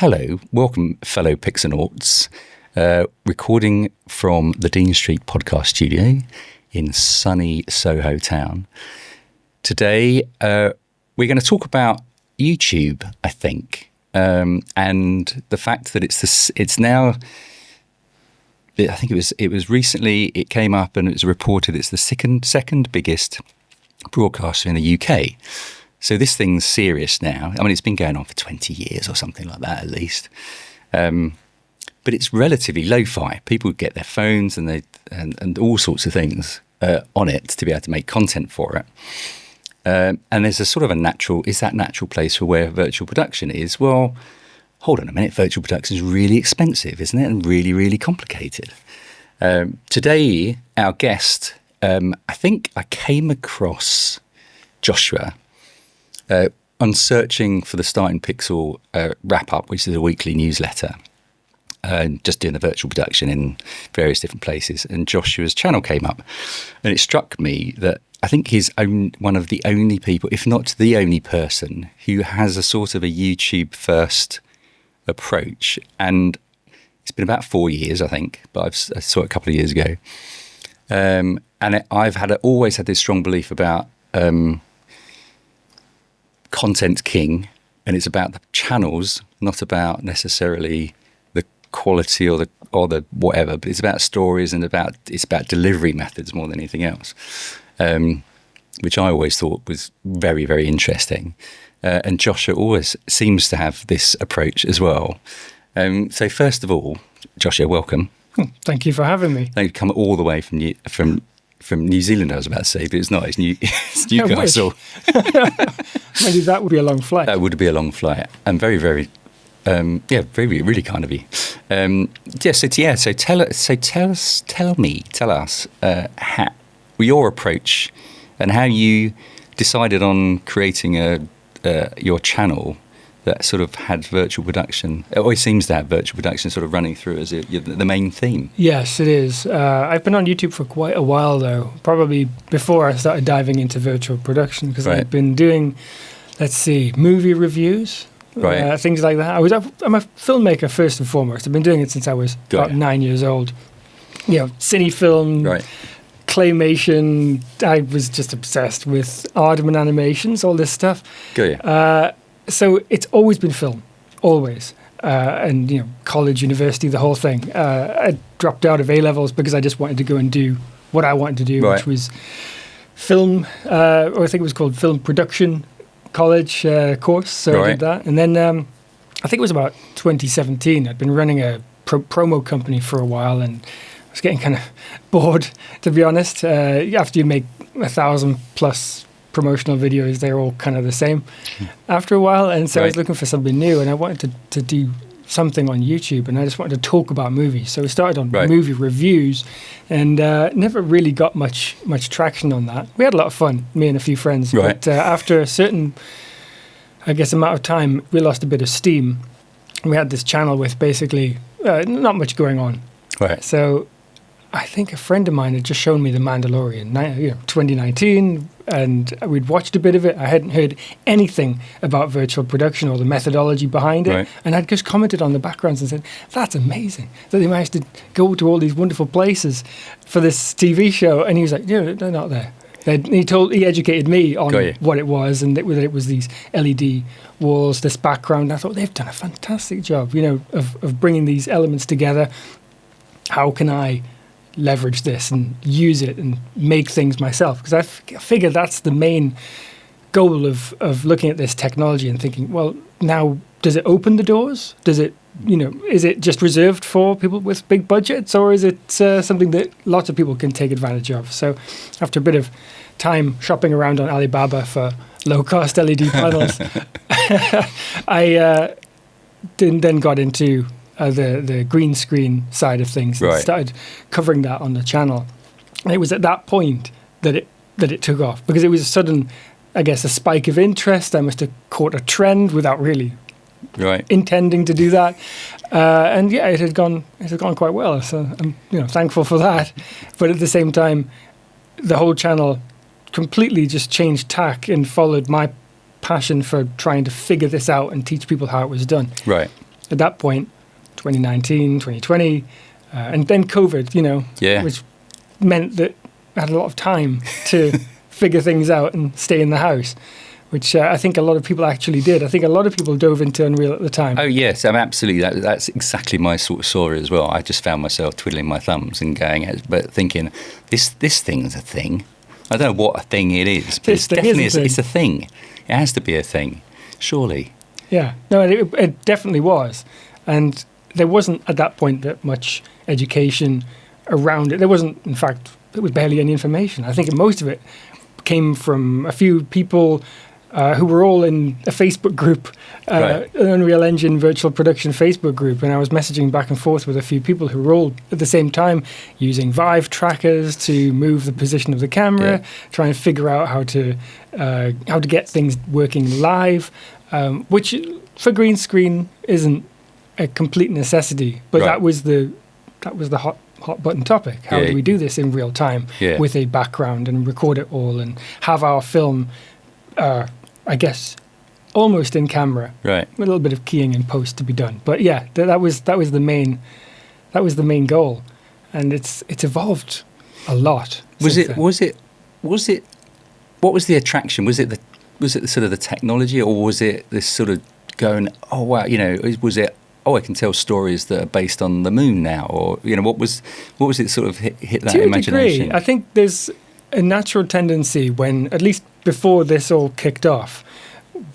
Hello, welcome fellow Pixonauts, recording from the Dean Street podcast studio in sunny Soho town. Today we're going to talk about YouTube, I think, and the fact that it's now, I think it was recently, it came up and it was reported it's the second biggest broadcaster in the UK. So this thing's serious now. I mean, it's been going on for 20 years or something like that, at least. But it's relatively lo-fi. People get their phones and all sorts of things on it to be able to make content for it. And there's a sort of a natural place for where virtual production is? Well, hold on a minute. Virtual production is really expensive, isn't it? And really, really complicated. Today, our guest, I think I came across Joshua on searching for the Starting Pixel wrap-up, which is a weekly newsletter, just doing the virtual production in various different places. And Joshua's channel came up. And it struck me that I think he's one of the only people, if not the only person, who has a sort of a YouTube-first approach. And it's been about 4 years, I think, but I saw it a couple of years ago. And I've always had this strong belief about content king, and it's about the channels, not about necessarily the quality or the whatever, but it's about stories and it's about delivery methods more than anything else, which I always thought was very, very interesting. And Joshua always seems to have this approach as well. So first of all, Joshua, welcome. Thank you for having me. They've come all the way from New Zealand, I was about to say, but it's not. It's Newcastle. Maybe that would be a long flight. That would be a long flight, and very, very, very, really kind of you. So tell us how your approach and how you decided on creating your channel that sort of had virtual production. It always seems to have virtual production sort of running through as the main theme. Yes, it is. I've been on YouTube for quite a while, though, probably before I started diving into virtual production, because I've been doing, movie reviews, things like that. I'm a filmmaker first and foremost. I've been doing it since I was about 9 years old. Cine film, claymation. I was just obsessed with Aardman animations, all this stuff. So it's always been film, always. And, college, university, the whole thing. I dropped out of A-levels because I just wanted to go and do what I wanted to do, which was film, or I think it was called film production college course. So I did that. And then I think it was about 2017. I'd been running a promo company for a while, and I was getting kind of bored, to be honest. After you make 1,000 plus promotional videos, they're all kind of the same after a while, and so I was looking for something new, and I wanted to do something on YouTube, and I just wanted to talk about movies. So we started on movie reviews, and never really got much traction on that. We had a lot of fun, me and a few friends, but after a certain, I guess, amount of time, we lost a bit of steam. We had this channel with basically not much going on. So I think a friend of mine had just shown me The Mandalorian, 2019, and we'd watched a bit of it. I hadn't heard anything about virtual production or the methodology behind it, and I'd just commented on the backgrounds and said, that's amazing that they managed to go to all these wonderful places for this TV show. And he was like, they're not there. He educated me on what it was, and that it was these LED walls, this background. I thought, they've done a fantastic job, of bringing these elements together. How can I leverage this and use it and make things myself? Because I figure that's the main goal of looking at this technology and thinking, well, now does it open the doors? Does it, is it just reserved for people with big budgets, or is it something that lots of people can take advantage of? So after a bit of time shopping around on Alibaba for low-cost LED panels, I then got into the green screen side of things and started covering that on the channel. And it was at that point that it took off, because it was a sudden, I guess, a spike of interest. I must have caught a trend without really intending to do that. And it had gone quite well. So I'm thankful for that. But at the same time, the whole channel completely just changed tack and followed my passion for trying to figure this out and teach people how it was done. at that point, 2019, 2020, and then COVID, which meant that I had a lot of time to figure things out and stay in the house, which I think a lot of people actually did. I think a lot of people dove into Unreal at the time. Oh, yes, absolutely. That's exactly my sort of story as well. I just found myself twiddling my thumbs and but thinking, this thing's a thing. I don't know what a thing it is, but it's definitely it's a thing. It has to be a thing, surely. Yeah, no, it definitely was. And there wasn't at that point that much education around it. There wasn't, in fact, there was barely any information. I think most of it came from a few people who were all in a Facebook group, an Unreal Engine virtual production Facebook group, and I was messaging back and forth with a few people who were all at the same time using Vive trackers to move the position of the camera, trying to figure out how to get things working live, which for green screen isn't a complete necessity, but that was the hot button topic. How do we do this in real time with a background and record it all and have our film, I guess, almost in camera, right? With a little bit of keying in post to be done. But yeah, that was the main goal, and it's evolved a lot. Was it what was the attraction? Was it the sort of the technology, or was it this sort of going, oh wow, was it, oh, I can tell stories that are based on the moon now, or what was it sort of hit that imagination? Degree, I think there's a natural tendency when, at least before this all kicked off,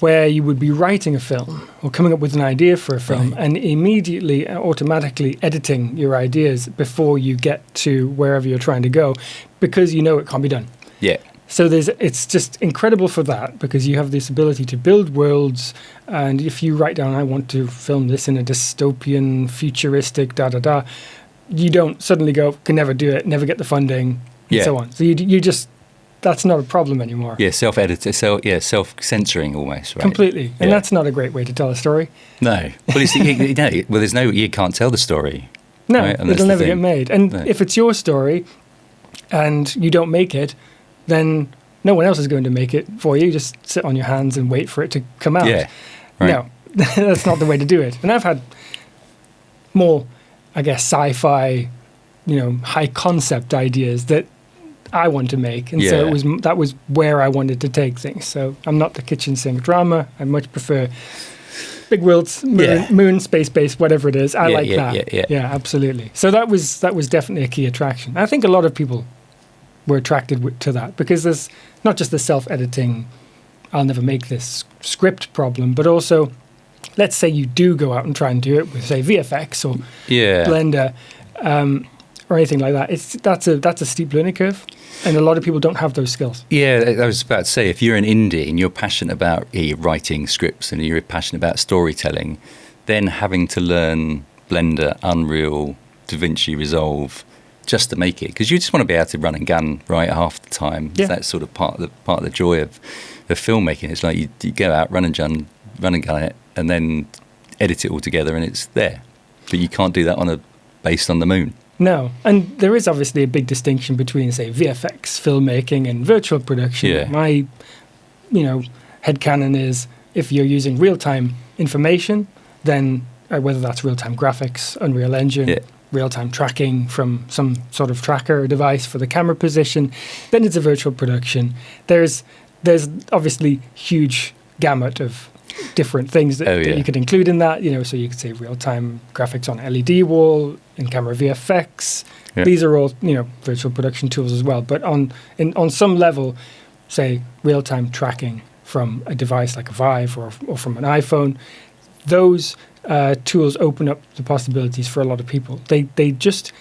where you would be writing a film or coming up with an idea for a film and immediately, automatically editing your ideas before you get to wherever you're trying to go, because it can't be done. Yeah. So it's just incredible for that, because you have this ability to build worlds, and if you write down, I want to film this in a dystopian, futuristic, da-da-da, you don't suddenly go, can never do it, never get the funding, and so on. So you just, that's not a problem anymore. Yeah, self-editor, self-censoring almost, right? Completely. And that's not a great way to tell a story. No. Well, you can't tell the story. No, right? It'll never get made. And if it's your story and you don't make it, then no one else is going to make it for you. Just sit on your hands and wait for it to come out. Yeah, right. No, that's not the way to do it. And I've had more, I guess, sci-fi, high concept ideas that I want to make. And so that was where I wanted to take things. So I'm not the kitchen sink drama. I much prefer big worlds, moon, space-based, whatever it is. I like that. Yeah, absolutely. So that was definitely a key attraction. I think a lot of people were attracted to that, because there's not just the self-editing, I'll never make this script problem, but also, let's say you do go out and try and do it with, say, VFX or Blender or anything like that. That's a steep learning curve, and a lot of people don't have those skills. Yeah, I was about to say, if you're an indie and you're passionate about writing scripts and you're passionate about storytelling, then having to learn Blender, Unreal, DaVinci Resolve, just to make it, because you just want to be able to run and gun right half the time. Yeah. That's sort of part of the joy of filmmaking. It's like you go out, run and gun it, and then edit it all together, and it's there. But you can't do that based on the moon. No, and there is obviously a big distinction between, say, VFX filmmaking and virtual production. Yeah. My, headcanon is, if you're using real-time information, then whether that's real-time graphics, Unreal Engine, real-time tracking from some sort of tracker device for the camera position, then it's a virtual production. There's obviously huge gamut of different things that you could include in that. So you could say real-time graphics on LED wall, in-camera VFX. Yeah. These are all virtual production tools as well. But on some level, say real-time tracking from a device like a Vive or from an iPhone, those tools open up the possibilities for a lot of people. They just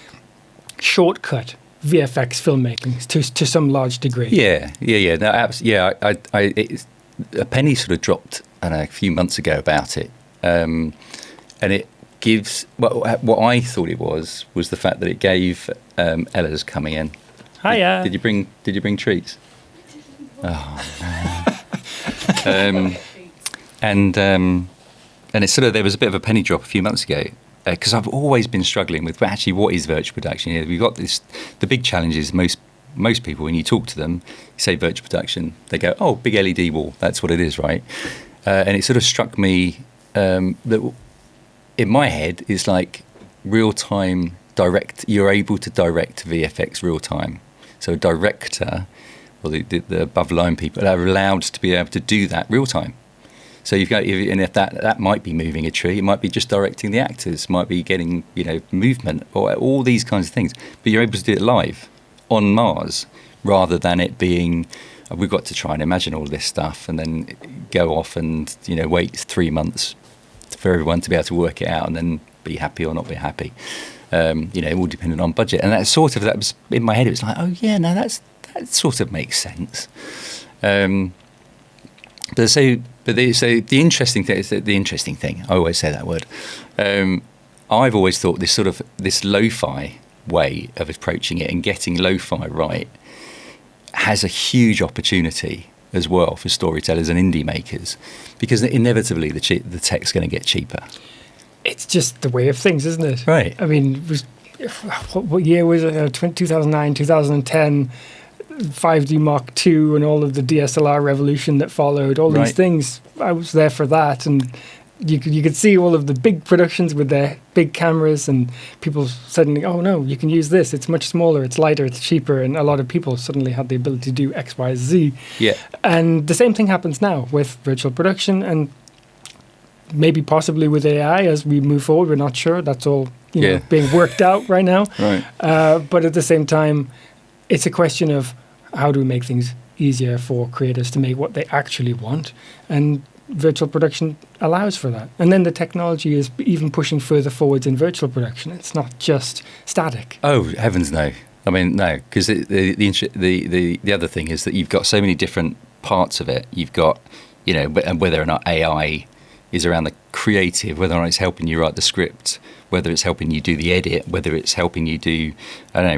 shortcut VFX filmmaking to some large degree. A penny sort of dropped a few months ago about it, and it gives what I thought it was the fact that it gave Ella's coming in. Hiya. Did you bring treats? Oh man. And it's sort of, there was a bit of a penny drop a few months ago, because I've always been struggling with actually what is virtual production. We've got the big challenge is most people, when you talk to them, you say virtual production, they go, oh, big LED wall, that's what it is, right? And it sort of struck me that in my head, it's like real-time direct. You're able to direct VFX real-time. So a director, or the above line people, are allowed to be able to do that real-time. So you've got, and if that might be moving a tree, it might be just directing the actors, might be getting, movement, or all these kinds of things. But you're able to do it live on Mars, rather than it being, we've got to try and imagine all this stuff and then go off and, wait 3 months for everyone to be able to work it out and then be happy or not be happy. All dependent on budget. And that was in my head. It was like, oh yeah, no, that sort of makes sense. But the interesting thing is the interesting thing. I always say that word. I've always thought this lo-fi way of approaching it and getting lo-fi right has a huge opportunity as well for storytellers and indie makers, because inevitably the tech's going to get cheaper. It's just the way of things, isn't it? Right. I mean, what year was it? 2009, 2010. 5D Mark II and all of the DSLR revolution that followed, all these things. I was there for that, and you could see all of the big productions with their big cameras, and people suddenly, oh no, you can use this. It's much smaller, it's lighter, it's cheaper, and a lot of people suddenly had the ability to do X, Y, Z. Yeah. And the same thing happens now with virtual production, and maybe possibly with AI as we move forward. We're not sure. That's all being worked out right now. Right. But at the same time, it's a question of how do we make things easier for creators to make what they actually want, and virtual production allows for that. And then the technology is even pushing further forwards in virtual production. It's not just static. Oh heavens, no! I mean, no, because the other thing is that you've got so many different parts of it. You've got, and whether or not AI is around the creative, whether or not it's helping you write the script, whether it's helping you do the edit, whether it's helping you do,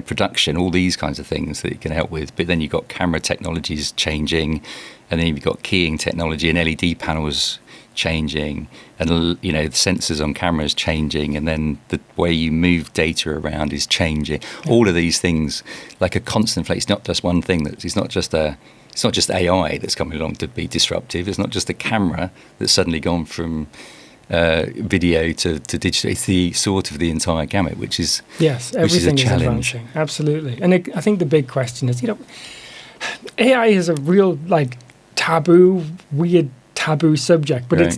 production, all these kinds of things that it can help with. But then you've got camera technologies changing, and then you've got keying technology and LED panels changing, and, the sensors on cameras changing, and then the way you move data around is changing. Yeah. All of these things, like a constant flow. It's not just one thing. It's not just AI that's coming along to be disruptive. It's not just a camera that's suddenly gone from video to digital. It's the sort of the entire gamut, which is everything is a challenge. Advancing. Absolutely. And I think the big question is, AI is a real weird taboo subject, but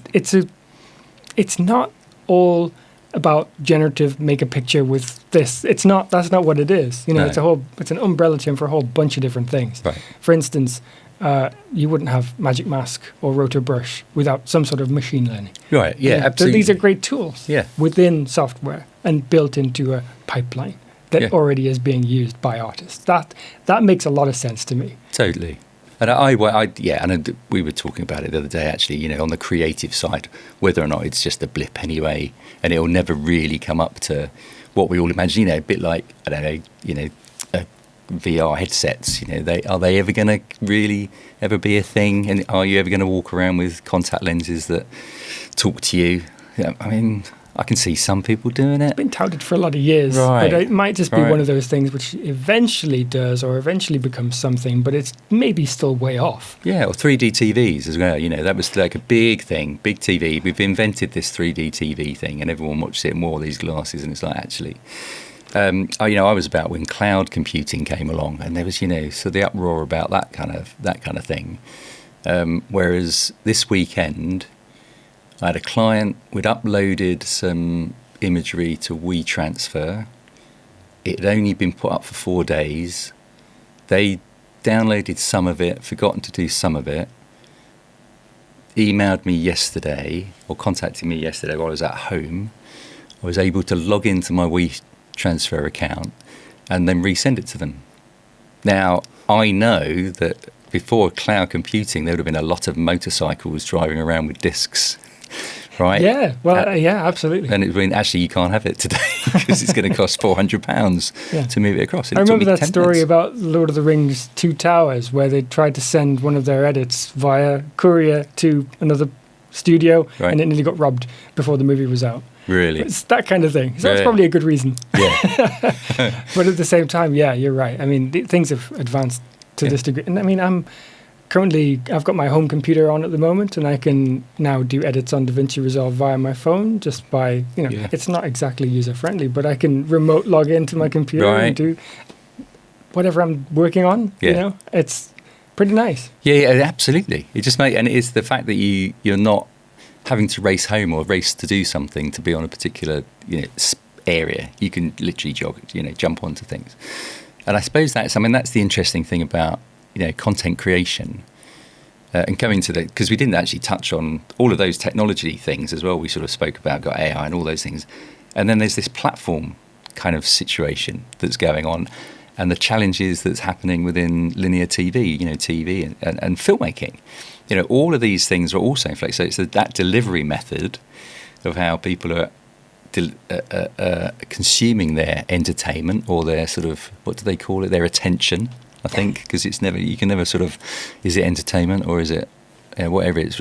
it's not all about generative make a picture with this. That's not what it is. It's an umbrella term for a whole bunch of different things. Right. For instance, you wouldn't have Magic Mask or Rotor Brush without some sort of machine learning. Right, absolutely. So these are great tools within software and built into a pipeline that already is being used by artists. That makes a lot of sense to me. Totally. And and we were talking about it the other day, actually, on the creative side, whether or not it's just a blip anyway, and it'll never really come up to what we all imagine, a bit like, I don't know, VR headsets, are they ever going to really ever be a thing? And are you ever going to walk around with contact lenses that talk to you? I mean, I can see some people doing it. It's been touted for a lot of years, but it might just be one of those things which eventually does or eventually becomes something, but it's maybe still way off. Yeah, or 3D TVs as well. That was like a big thing, big TV. We've invented this 3D TV thing, and everyone watches it and wore these glasses, and it's like, actually... I was about when cloud computing came along, and there was, so the uproar about that kind of thing. Whereas this weekend, I had a client. We'd uploaded some imagery to WeTransfer. It had only been put up for 4 days. They downloaded some of it, forgotten to do some of it. Emailed me yesterday, or contacted me yesterday while I was at home. I was able to log into my WeTransfer account and then resend it to them. Now, I know that before cloud computing, there would have been a lot of motorcycles driving around with discs, right? Yeah, well, absolutely. And actually, you can't have it today because it's going to cost £400 to move it across. I remember that story about Lord of the Rings Two Towers, where they tried to send one of their edits via courier to another studio, and it nearly got robbed before the movie was out. Really? It's that kind of thing. So that's probably a good reason. Yeah. But at the same time, you're right. I mean, things have advanced to this degree. And I mean, currently I've got my home computer on at the moment, and I can now do edits on DaVinci Resolve via my phone just by, it's not exactly user friendly, but I can remote log into my computer and do whatever I'm working on. It's pretty nice. Yeah, absolutely. It just and it is the fact that you're not having to race home or race to do something to be on a particular area. You can literally jump onto things. And I suppose that's the interesting thing about content creation, and coming to because we didn't actually touch on all of those technology things as well. We sort of spoke about, got AI and all those things, and then there's this platform kind of situation that's going on, and the challenges that's happening within linear TV, TV and filmmaking. All of these things are also in flux. So it's that delivery method of how people are consuming their entertainment, or their sort of, what do they call it, their attention, I think, because you can never sort of, is it entertainment or is it whatever it's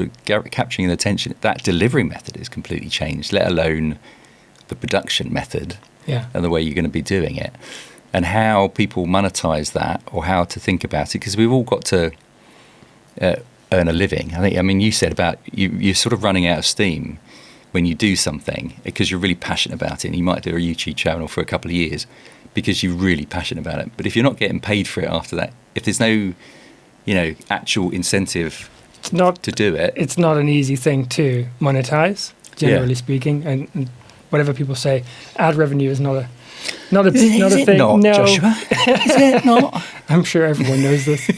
capturing the attention. That delivery method is completely changed, let alone the production method and the way you're going to be doing it, and how people monetize that, or how to think about it, because we've all got to earn a living. You said about you're sort of running out of steam when you do something because you're really passionate about it, and you might do a YouTube channel for a couple of years because you're really passionate about it. But if you're not getting paid for it after that, if there's no, actual incentive to do it, it's not an easy thing to monetize, generally speaking. And whatever people say, ad revenue is not a thing. Not, no, Joshua? Is it not? I'm sure everyone knows this.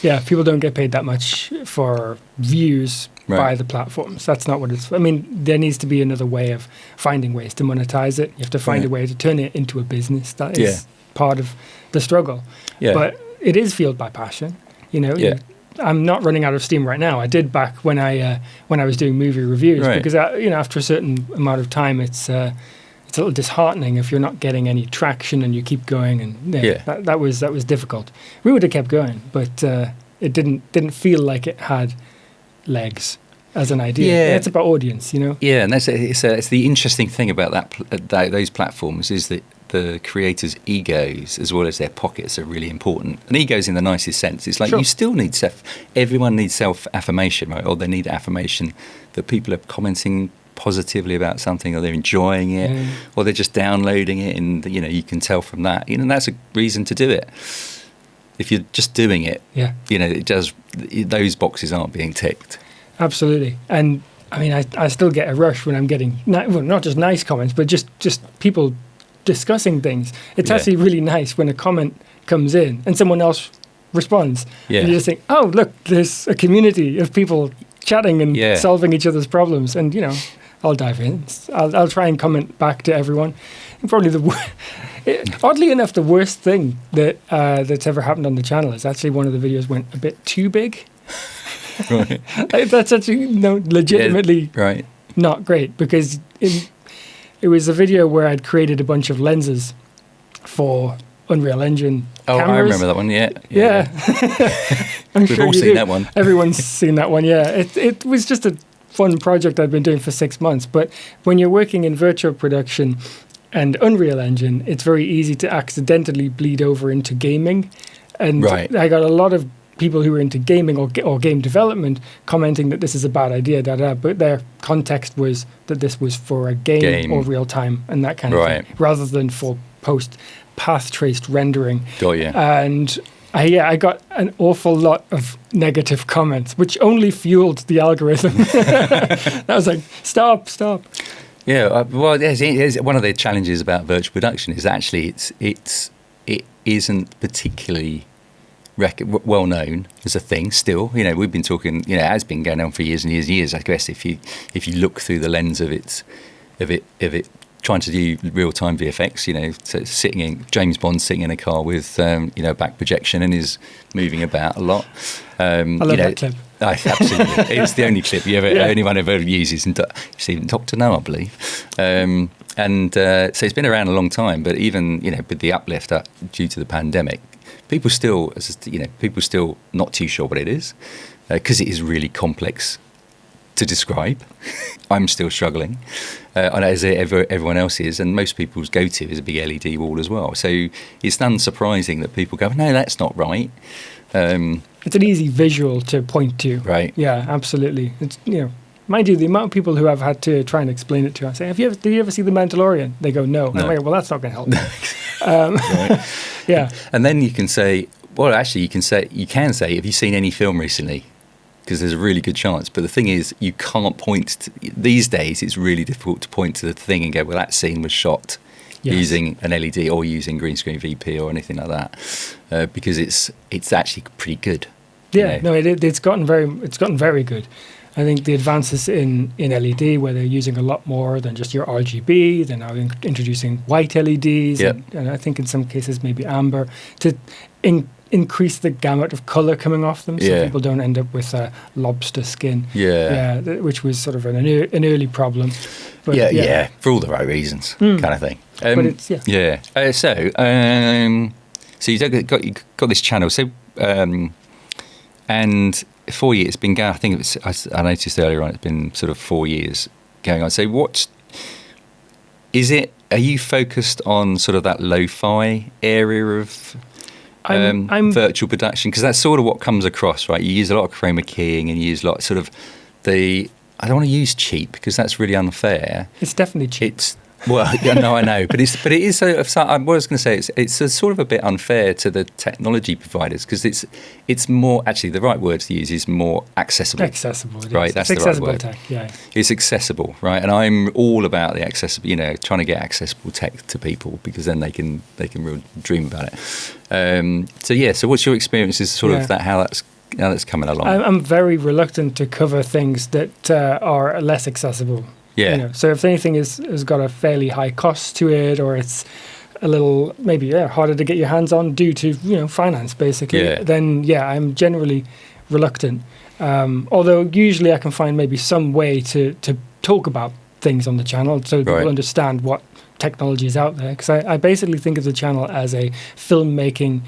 Yeah, people don't get paid that much for views by the platforms. That's not what it's. There needs to be another way of finding ways to monetize it. You have to find a way to turn it into a business. That is part of the struggle. Yeah. But it is fueled by passion. I'm not running out of steam right now. I did back when I was doing movie reviews, because after a certain amount of time, it's a little disheartening if you're not getting any traction and you keep going. And that was difficult. We would have kept going, but it didn't feel like it had legs as an idea. Yeah, it's about audience, Yeah, and it's the interesting thing about those platforms is that the creators' egos as well as their pockets are really important. And egos in the nicest sense. It's like you still need everyone needs self-affirmation, right? Or they need affirmation that people are commenting positively about something, or they're enjoying it, or they're just downloading it, and you can tell from that. That's a reason to do it. If you're just doing it, those boxes aren't being ticked. Absolutely. And I still get a rush when I'm getting not just nice comments, but just people discussing things. It's actually really nice when a comment comes in and someone else responds. Yeah. And you just think, oh, look, there's a community of people chatting and solving each other's problems. And, I'll dive in. I'll try and comment back to everyone. And probably oddly enough, the worst thing that's ever happened on the channel is actually one of the videos went a bit too big. Right. That's actually legitimately not great, because it was a video where I'd created a bunch of lenses for Unreal Engine cameras. I remember that one. Yeah. We've all seen that one. Everyone's seen that one. Yeah, it was just a fun project I'd been doing for 6 months. But when you're working in virtual production and Unreal Engine, it's very easy to accidentally bleed over into gaming. And I got a lot of people who were into gaming or game development commenting that this is a bad idea, but their context was that this was for a game. Or real time and that kind of thing, rather than for post path traced rendering. Oh yeah. And I got an awful lot of negative comments, which only fueled the algorithm. I was like, stop. Yeah, it's one of the challenges about virtual production is actually it isn't particularly well known as a thing still. We've been talking, it has been going on for years and years and years. I guess if you look through the lens of it trying to do real-time VFX, so James Bond sitting in a car with back projection and is moving about a lot. I love that clip. Absolutely. It's the only clip anyone ever uses, and even Dr. No, I believe. So it's been around a long time, but even with the uplift due to the pandemic, people still not too sure what it is, because it is really complex to describe. I'm still struggling, and as everyone else is, and most people's go-to is a big LED wall as well. So it's unsurprising that people go, no, that's not right. It's an easy visual to point to. Right. Yeah, absolutely. It's, mind you, the amount of people who I've had to try and explain it to, I say, did you ever see The Mandalorian? They go, no. No. I'm like, well, that's not going to help. Right. Yeah. And then you can say, well, actually, you can say, have you seen any film recently? Because there's a really good chance. But the thing is, you can't point these days, it's really difficult to point to the thing and go, well, that scene was shot using an LED or using green screen VP or anything like that, because it's actually pretty good. Yeah, no, it's gotten very good. I think the advances in LED, where they're using a lot more than just your RGB, they're now introducing white LEDs, and I think in some cases maybe amber, to increase the gamut of colour coming off them, so people don't end up with lobster skin. Which was sort of an early problem. But for all the right reasons, kind of thing. But it's so you've got this channel. So and 4 years it's been going. I think I noticed earlier on it's been sort of 4 years going on. So are you focused on sort of that lo-fi area of I'm virtual production? Because that's sort of what comes across, right? You use a lot of chroma keying and you use a lot sort of I don't want to use cheap because that's really unfair. It's definitely cheap. No, I know, but it is. I was going to say it's a sort of a bit unfair to the technology providers because it's more, actually the right word to use is more accessible. Accessible, right? That's the right word. Tech, yeah. It's accessible, right? And I'm all about the accessible. Trying to get accessible tech to people because then they can really dream about it. So what's your experiences sort of that how that's coming along? I'm very reluctant to cover things that are less accessible. Yeah. So if anything has got a fairly high cost to it, or it's a little maybe harder to get your hands on due to finance basically, then I'm generally reluctant. Although usually I can find maybe some way to talk about things on the channel so people understand what technology is out there. Because I basically think of the channel as a filmmaking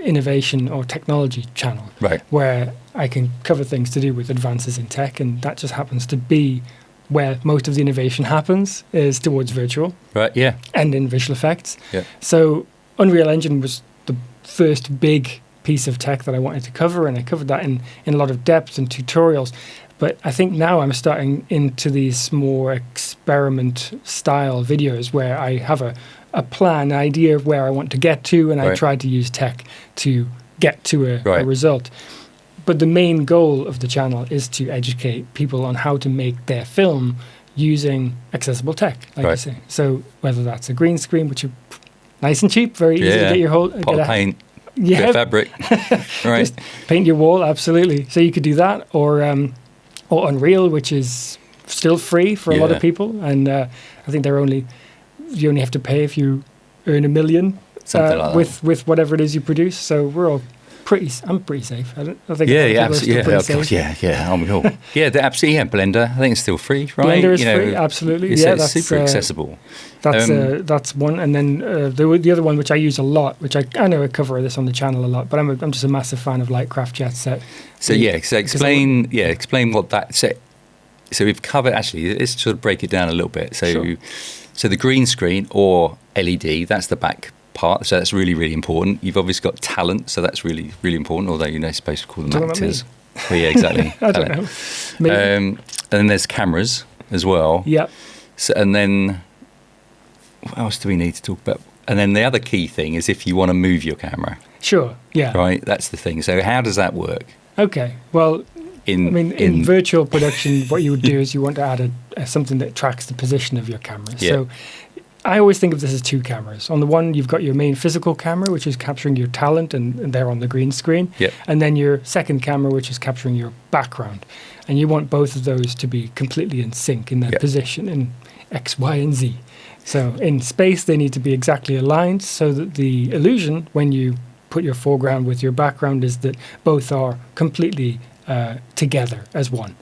innovation or technology channel, where I can cover things to do with advances in tech, and that just happens to be where most of the innovation happens is towards virtual, and in visual effects. So Unreal Engine was the first big piece of tech that I wanted to cover, and I covered that in a lot of depth and tutorials. But I think now I'm starting into these more experiment style videos where I have a plan, an idea of where I want to get to, and I try to use tech to get to a result. But the main goal of the channel is to educate people on how to make their film using accessible tech, like you say. So whether that's a green screen, which is nice and cheap, very easy to get your whole... Pot of paint, bit of fabric. Just paint your wall, absolutely. So you could do that, or Unreal, which is still free for a lot of people. And I think you only have to pay if you earn $1 million with whatever it is you produce. So I'm pretty safe. I think absolutely. I'm cool. Absolutely. Blender. I think it's still free, right? Blender is free, absolutely. It's super accessible. That's one, and then the other one which I use a lot, which I know I cover this on the channel a lot, but I'm just a massive fan of Lightcraft Jet Set. So explain what that. So we've covered. Actually, let's sort of break it down a little bit. So the green screen or LED, that's the back part, so that's really, really important. You've obviously got talent, so that's really, really important, although you're not supposed to call them actors. Well, yeah, exactly. I don't know. Maybe. And then there's cameras as well. Yep. So, and then what else do we need to talk about? And then the other key thing is if you want to move your camera. Sure, yeah. Right, that's the thing. So how does that work? Okay, well, in virtual production, what you would do is you want to add something that tracks the position of your camera. Yeah. So I always think of this as two cameras. On the one, you've got your main physical camera, which is capturing your talent, and they're on the green screen. Yep. And then your second camera, which is capturing your background. And you want both of those to be completely in sync in their position in X, Y, and Z. So in space, they need to be exactly aligned so that the illusion, when you put your foreground with your background, is that both are completely together as one.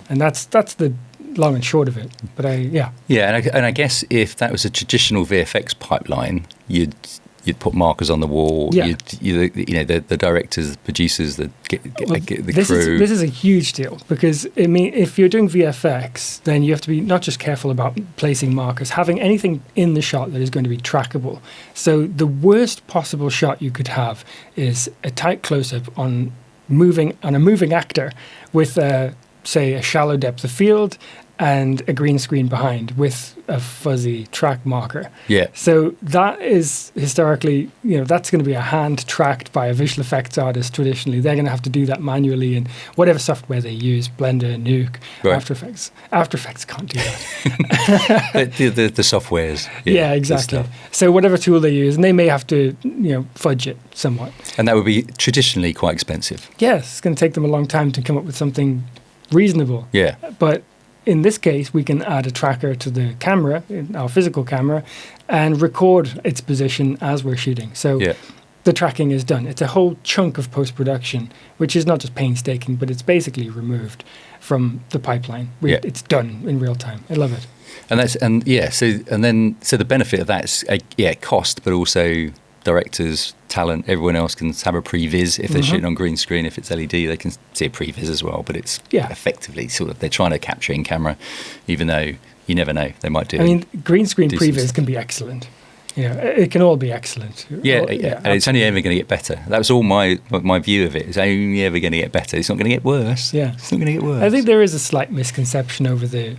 And that's the long and short of it, but and I guess if that was a traditional VFX pipeline, you'd you'd put markers on the wall. Yeah. The directors, the producers, the crew. This is a huge deal because, I mean, if you're doing VFX, then you have to be not just careful about placing markers, having anything in the shot that is going to be trackable. So the worst possible shot you could have is a tight close-up on a moving actor with, say, a shallow depth of field and a green screen behind with a fuzzy track marker. Yeah. So that is historically, that's going to be a hand tracked by a visual effects artist traditionally. They're going to have to do that manually in whatever software they use, Blender, Nuke, right. After Effects. After Effects can't do that. the softwares. Yeah, exactly. So whatever tool they use, and they may have to, fudge it somewhat. And that would be traditionally quite expensive. Yes, it's going to take them a long time to come up with something reasonable. Yeah. But in this case, we can add a tracker to the camera, our physical camera, and record its position as we're shooting. So the tracking is done. It's a whole chunk of post-production, which is not just painstaking, but it's basically removed from the pipeline. It's done in real time. I love it. So the benefit of that is cost, but also directors, talent, everyone else can have a previs if they're shooting on green screen. If it's LED, they can see a previs as well. But it's effectively sort of they're trying to capture in camera, even though you never know they might do. I mean, green screen previs can be excellent. It can all be excellent. Yeah, and it's only ever going to get better. That was all my view of it. It's only ever going to get better. It's not going to get worse. Yeah, it's not going to get worse. I think there is a slight misconception over the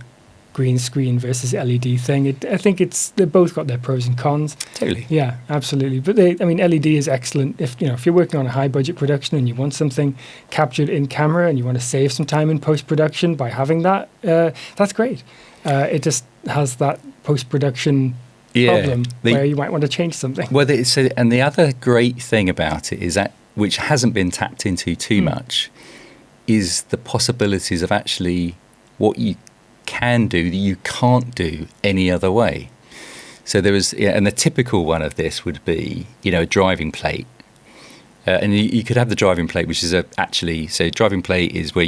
green screen versus LED thing. I think they've both got their pros and cons. Totally. Yeah, absolutely. But LED is excellent if you're working on a high budget production and you want something captured in camera and you want to save some time in post production by having that. That's great. It just has that post production problem where you might want to change something. Well, and the other great thing about it is that, which hasn't been tapped into too much, is the possibilities of actually what you can do that you can't do any other way. So there was, and the typical one of this would be, a driving plate. And you could have the driving plate, which is driving plate is where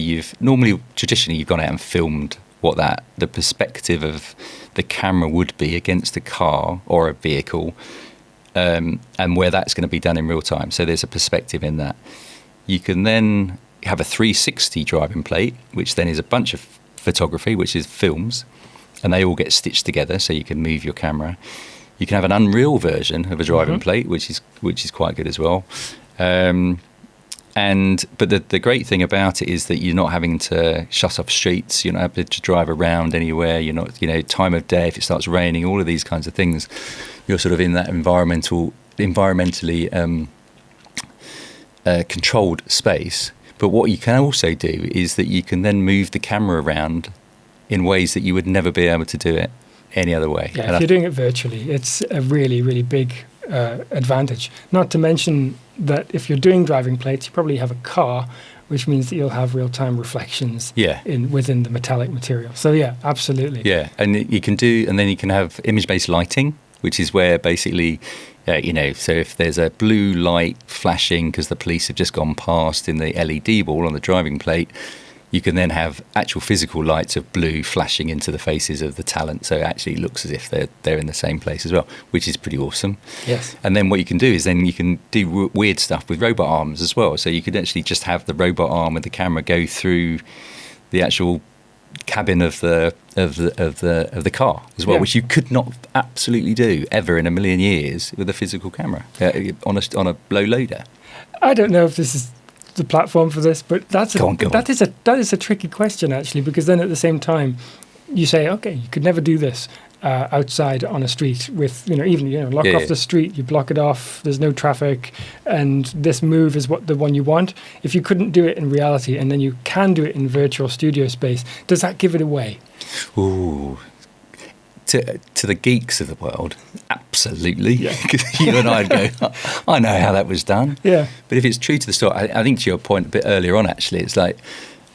traditionally you've gone out and filmed what the perspective of the camera would be against a car or a vehicle, and where that's going to be done in real time. So there's a perspective in that. You can then have a 360 driving plate, which then is a bunch of photography, which is films, and they all get stitched together so you can move your camera. You can have an Unreal version of a driving plate, which is quite good as well. But the great thing about it is that you're not having to shut off streets. You're not having to drive around anywhere. You're not, time of day, if it starts raining, all of these kinds of things. You're sort of in that environmentally controlled space. But what you can also do is that you can then move the camera around in ways that you would never be able to do it any other way. Yeah, if you're doing it virtually, it's a really, really big advantage. Not to mention that if you're doing driving plates, you probably have a car, which means that you'll have real-time reflections within the metallic material. So yeah, absolutely. Yeah, and then you can have image-based lighting, which is where basically, so if there's a blue light flashing because the police have just gone past in the LED ball on the driving plate, you can then have actual physical lights of blue flashing into the faces of the talent. So it actually looks as if they're in the same place as well, which is pretty awesome. Yes. And then what you can do is then you can do weird stuff with robot arms as well. So you could actually just have the robot arm with the camera go through the actual cabin of the car as well, which you could not absolutely do ever in a million years with a physical camera on a low loader. I don't know if this is the platform for this, but that is a tricky question actually, because then at the same time you say, okay, you could never do this outside on a street with lock off the street, you block it off, there's no traffic, and this move is the one you want. If you couldn't do it in reality and then you can do it in virtual studio space, does that give it away? Ooh, to the geeks of the world, absolutely. Because you and I'd go, I know how that was done. Yeah. But if it's true to the story, I think to your point a bit earlier on, actually, it's like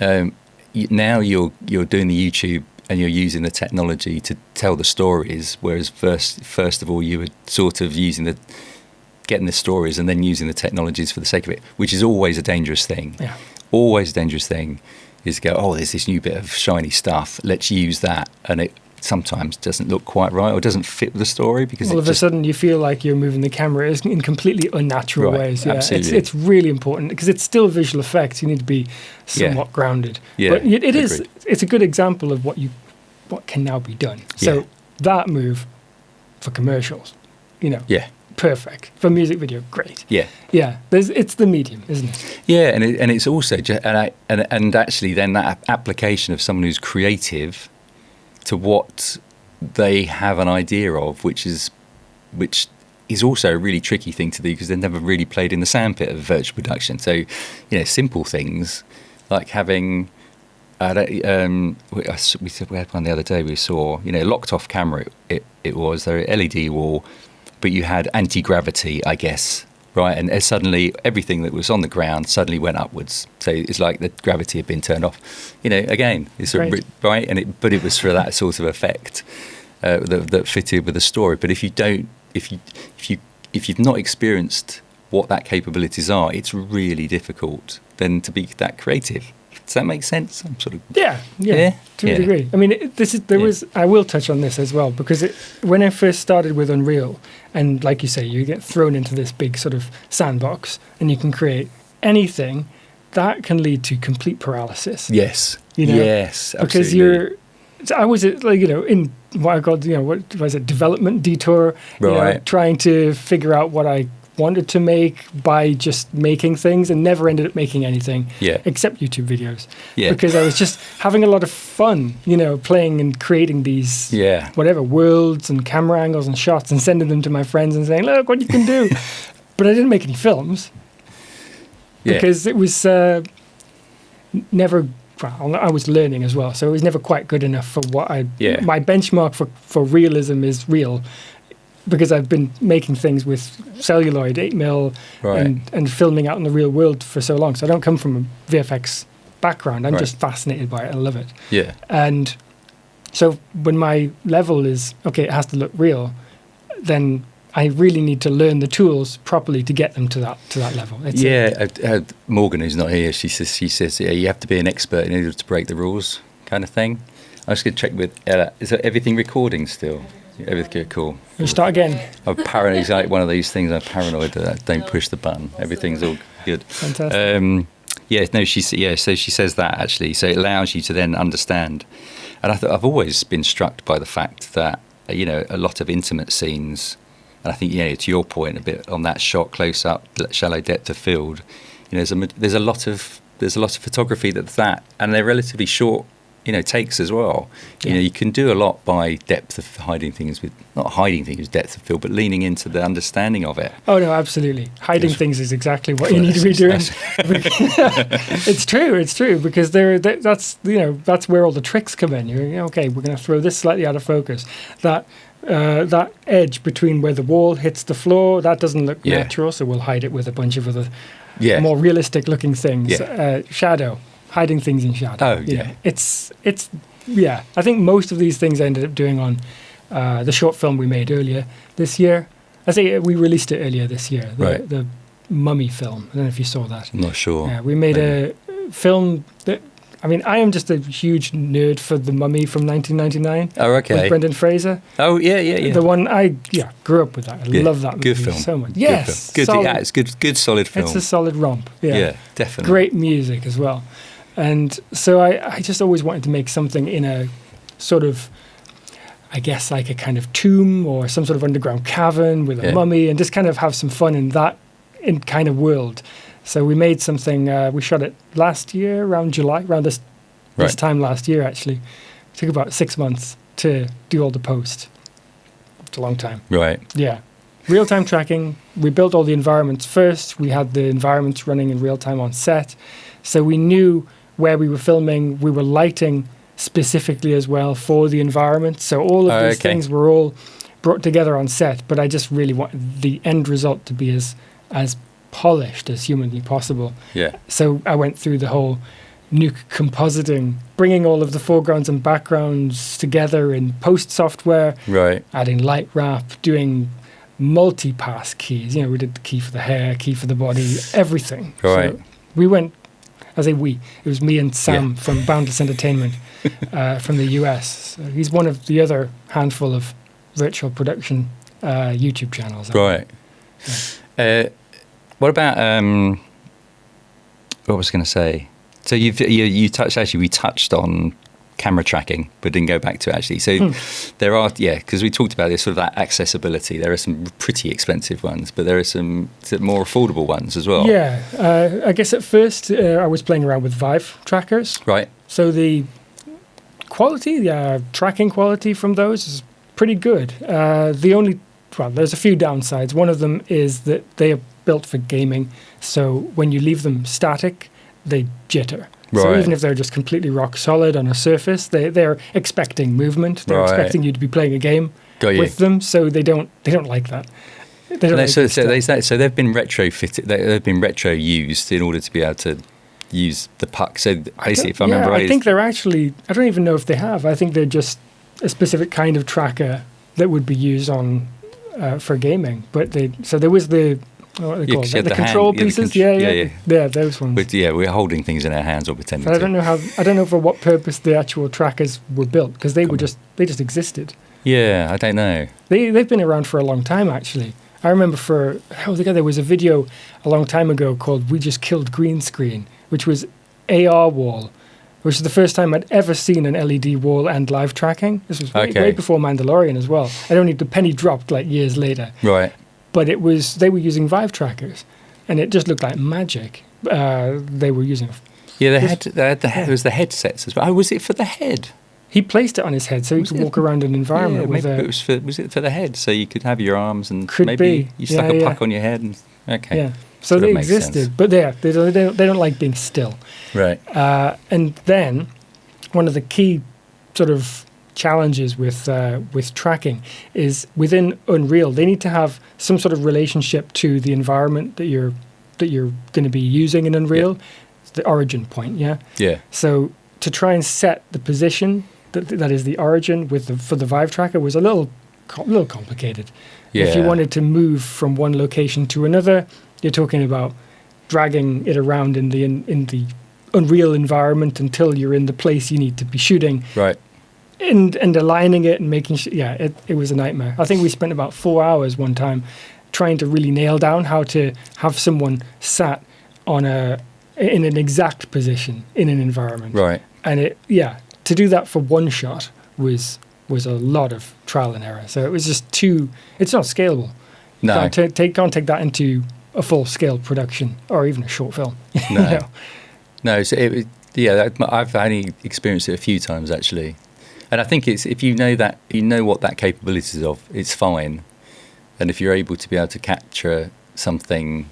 now you're doing the YouTube and you're using the technology to tell the stories, whereas first of all you were sort of getting the stories and then using the technologies for the sake of it, which is always a dangerous thing. Yeah. Always a dangerous thing is to go, there's this new bit of shiny stuff, let's use that, and it sometimes doesn't look quite right or doesn't fit with the story because all of a sudden you feel like you're moving the camera in completely unnatural ways. Yeah, absolutely. It's really important because it's still visual effects. You need to be somewhat grounded. Yeah, but it's a good example of what can now be done. So that move for commercials, perfect. For music video, great. Yeah. It's the medium, isn't it? Yeah, and it's also and actually then that application of someone who's creative to what they have an idea of, which is also a really tricky thing to do because they've never really played in the sandpit of virtual production. So, simple things like having. We had one the other day. We saw, locked off camera. It was their LED wall, but you had anti-gravity, I guess, right? And suddenly everything that was on the ground suddenly went upwards. So it's like the gravity had been turned off. Again, it's right, but it was for that sort of effect that fitted with the story. But if you've not experienced what that capabilities are, it's really difficult then to be that creative. Does that make sense? I'm sort of to a degree. I mean, I will touch on this as well because when I first started with Unreal, and like you say, you get thrown into this big sort of sandbox, and you can create anything. That can lead to complete paralysis. Yes. Yes. Absolutely. Because I was in what I called what was it, development detour, right? Trying to figure out what I wanted to make by just making things and never ended up making anything except YouTube videos because I was just having a lot of fun playing and creating these whatever worlds and camera angles and shots and sending them to my friends and saying, look what you can do. But I didn't make any films because it was never I was learning as well, so it was never quite good enough for what my benchmark for realism is real. Because I've been making things with celluloid, 8mm, and filming out in the real world for so long. So I don't come from a VFX background. I'm just fascinated by it. I love it. Yeah. And so when my level is, it has to look real, then I really need to learn the tools properly to get them to that level. Morgan, who's not here, she says you have to be an expert in order to break the rules kind of thing. I was going to check with Ella. Is everything recording still? Everything cool. We'll start again. I'm paranoid. It's like one of these things. I'm paranoid that I don't push the button. Everything's all good. Fantastic. So she says that actually. So it allows you to then understand. And I've always been struck by the fact that a lot of intimate scenes, and I think to your point a bit on that shot close up, shallow depth of field. There's a lot of photography that, and they're relatively short. Takes as well. You can do a lot by depth of hiding things not hiding things with depth of field, but leaning into the understanding of it. Oh no, absolutely. Hiding things is exactly what you need to be doing. It's true because that's where all the tricks come in. We're going to throw this slightly out of focus. That edge between where the wall hits the floor, that doesn't look natural, so we'll hide it with a bunch of other more realistic looking things. Shadow. Hiding things in shadow. Oh, yeah. It's I think most of these things I ended up doing on the short film we made earlier this year. I say we released it earlier this year, the Mummy film. I don't know if you saw that. I'm not sure. Yeah, we made a film that, I am just a huge nerd for The Mummy from 1999. Oh, okay. With Brendan Fraser. Oh, yeah. The one I grew up with that. I love that movie good film. So much. Yes. Good film. It's good solid film. It's a solid romp. Yeah, definitely. Great music as well. And so I just always wanted to make something in a sort of, I guess, like a kind of tomb or some sort of underground cavern with a mummy and just kind of have some fun in that kind of world. So we made something, we shot it last year, around July, around this time last year, actually. It took about 6 months to do all the post. It's a long time. Right. Yeah. Real-time tracking. We built all the environments first. We had the environments running in real time on set. So we knew where we were filming. We were lighting specifically as well for the environment. So all of these things were all brought together on set. But I just really wanted the end result to be as polished as humanly possible. Yeah. So I went through the whole nuke compositing, bringing all of the foregrounds and backgrounds together in post software. Right. Adding light wrap, doing multi-pass keys. We did the key for the hair, key for the body, everything. Right. So we went I say we. It was me and Sam from Boundless Entertainment from the US. So he's one of the other handful of virtual production YouTube channels. Right. Yeah. What about what was I going to say? So you touched, actually, we touched on camera tracking, but didn't go back to it, actually. So there are, because we talked about this sort of that accessibility. There are some pretty expensive ones, but there are some more affordable ones as well. Yeah. I guess at first I was playing around with Vive trackers. Right. So the quality, the tracking quality from those is pretty good. There's a few downsides. One of them is that they are built for gaming. So when you leave them static, they jitter. Right. So even if they're just completely rock solid on a surface, they're expecting movement. They're expecting you to be playing a game with them. So they don't like that. So they've been retrofitted. They've been retro used in order to be able to use the puck. So basically, if I remember right, I think they're actually. I don't even know if they have. I think they're just a specific kind of tracker that would be used on for gaming. But there was the. What are they called? The control pieces, yeah, those ones. But we're holding things in our hands or pretending. I don't know for what purpose the actual trackers were built, because they just existed. Yeah, I don't know. They've been around for a long time, actually. I remember there was a video a long time ago called "We Just Killed Green Screen," which was AR wall, which is the first time I'd ever seen an LED wall and live tracking. This was way before Mandalorian as well. The penny dropped like years later. Right. But they were using Vive trackers, and it just looked like magic. They were using. Yeah, there was the headsets as well. Oh, was it for the head? He placed it on his head so he could walk around an environment with maybe was it for the head, so you could have your arms and could maybe be. You stuck a puck on your head. And, okay. Yeah. So they existed, sense. But they don't like being still. Right. And then one of the key sort of challenges with tracking is within Unreal, they need to have some sort of relationship to the environment that you're going to be using in Unreal, the origin point. Yeah. So to try and set the position that is the origin for the Vive tracker was a little complicated. Yeah. If you wanted to move from one location to another, you're talking about dragging it around in the Unreal environment until you're in the place you need to be shooting. Right. And aligning it and making sure, it was a nightmare. I think we spent about 4 hours one time trying to really nail down how to have someone sat in an exact position in an environment. Right. And to do that for one shot was a lot of trial and error. So it was just it's not scalable. No. Can't take that into a full scale production or even a short film. No. No. So I've only experienced it a few times actually. And I think it's if you know what that capability is of, it's fine. And if you're able to be able to capture something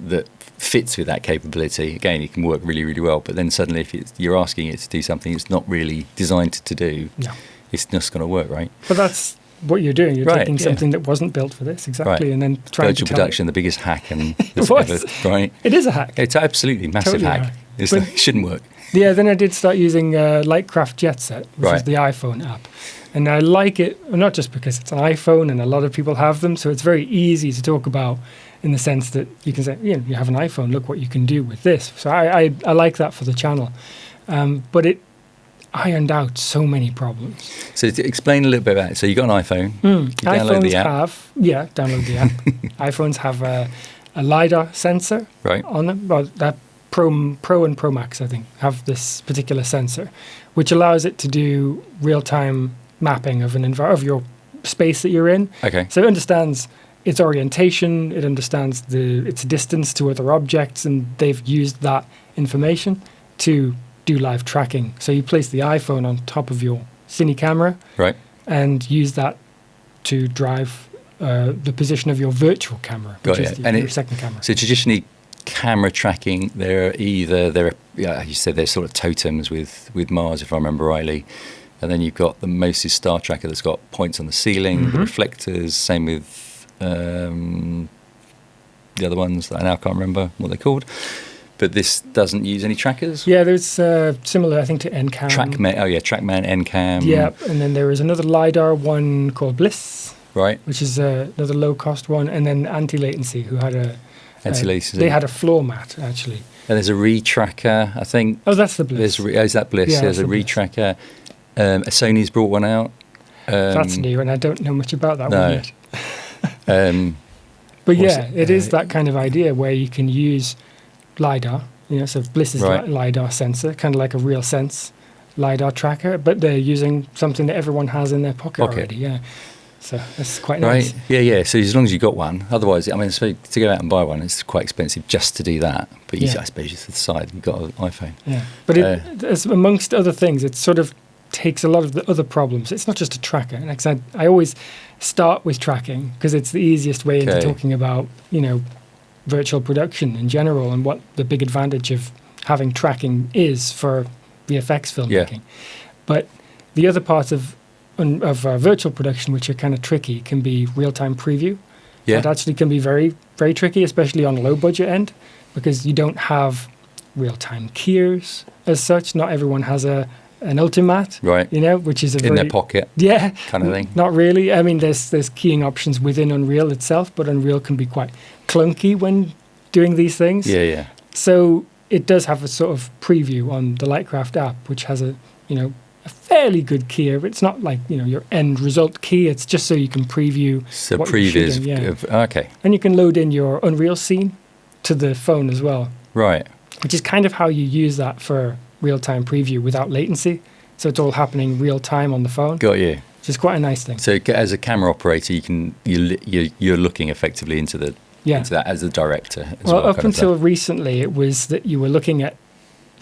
that fits with that capability, again, it can work really, really well. But then suddenly, if you're asking it to do something it's not really designed to do, it's just going to work, right? But that's what you're doing. You're taking something that wasn't built for this, exactly, and then trying virtual to production, the biggest hack, and right? It is a hack. It's absolutely massive totally hack. It shouldn't work. Yeah, then I did start using Lightcraft Jet Set, which is the iPhone app. And I like it, not just because it's an iPhone and a lot of people have them, so it's very easy to talk about in the sense that you can say, you have an iPhone, look what you can do with this. So I like that for the channel. But it ironed out so many problems. So to explain a little bit about it. So you got an iPhone, you download the app. Download the app. iPhones have a LiDAR sensor on them. Well, that Pro and Pro Max, I think, have this particular sensor, which allows it to do real-time mapping of of your space that you're in. Okay. So it understands its orientation, it understands its distance to other objects, and they've used that information to do live tracking. So you place the iPhone on top of your cine camera, and use that to drive the position of your virtual camera, which is your second camera. So traditionally, camera tracking, you said they're sort of totems with Mars, if I remember rightly, and then you've got the Moses Star Tracker that's got points on the ceiling, the reflectors. Same with the other ones that I now can't remember what they're called. But this doesn't use any trackers. Yeah, there's similar, I think, to NCAM. TrackMan, NCAM. Yeah, and then there is another LiDAR one called Bliss, which is another low cost one, and then Anti-Latency, who had Anti-Latency. They had a floor mat, actually. And there's a retracker, I think. Oh, that's the Bliss. Is that Bliss? Yeah, There's a retracker. Sony's brought one out. That's new, and I don't know much about that one yet. But it is that kind of idea where you can use LiDAR. So Bliss is LiDAR sensor, kind of like a real sense LiDAR tracker, but they're using something that everyone has in their pocket already. Yeah. So that's quite nice. Right. Yeah. So as long as you got one, otherwise, I mean, to go out and buy one, it's quite expensive just to do that. But I suppose you to the side, you've got an iPhone. Yeah. But as amongst other things, it sort of takes a lot of the other problems. It's not just a tracker. And I always start with tracking because it's the easiest way into talking about, virtual production in general and what the big advantage of having tracking is for VFX filmmaking. But the other parts of virtual production, which are kind of tricky, can be real-time preview. That actually can be very, very tricky, especially on low budget end, because you don't have real-time keyers as such. Not everyone has an Ultimat, which is in their pocket, kind of thing. Not really. I mean, there's keying options within Unreal itself, but Unreal can be quite clunky when doing these things. So it does have a sort of preview on the Lightcraft app, which has a fairly good keyer. It's not like your end result key. It's just so you can preview. So previews. Okay. And you can load in your Unreal scene to the phone as well. Right. Which is kind of how you use that for real-time preview without latency. So it's all happening real-time on the phone. Got you. Which is quite a nice thing. So as a camera operator, you're looking effectively into that as a director as well. Up until recently, it was that you were looking at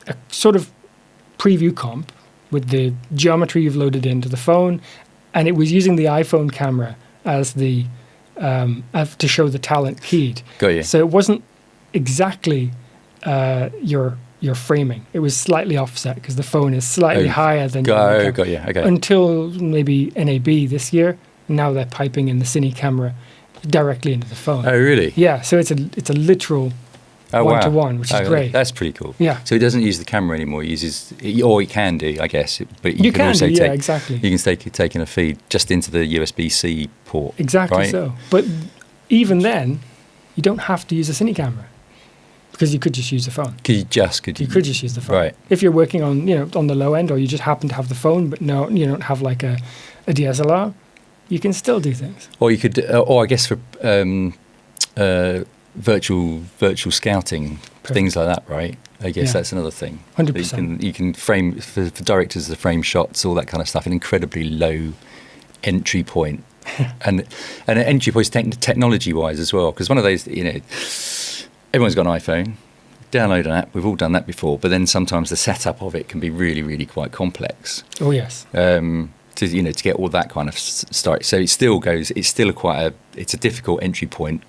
a sort of preview comp with the geometry you've loaded into the phone, and it was using the iPhone camera as the to show the talent keyed. Got you. So it wasn't exactly your framing. It was slightly offset because the phone is slightly higher than your got you. Okay. Until maybe NAB this year. Now they're piping in the Cine camera directly into the phone. Oh, really? Yeah. So it's a literal one-to-one, which is great. That's pretty cool. Yeah. So he doesn't use the camera anymore. He uses, or he can do, I guess. But you can also exactly. You can take in a feed just into the USB-C port. Exactly right? so. But even then, you don't have to use a Cine camera. Because you could just use the phone. You could just use the phone. Right. If you're working on on the low end, or you just happen to have the phone, but no, you don't have like a DSLR, you can still do things. Or you could, or I guess for virtual scouting, things like that, right? I guess that's another thing. 100%. You can frame for directors to frame shots, all that kind of stuff, an incredibly low entry point, and an entry point technology wise as well. Because one of those, everyone's got an iPhone, download an app, we've all done that before, but then sometimes the setup of it can be really, really quite complex. Oh, yes. To get all that kind of start. So it's still a difficult entry point,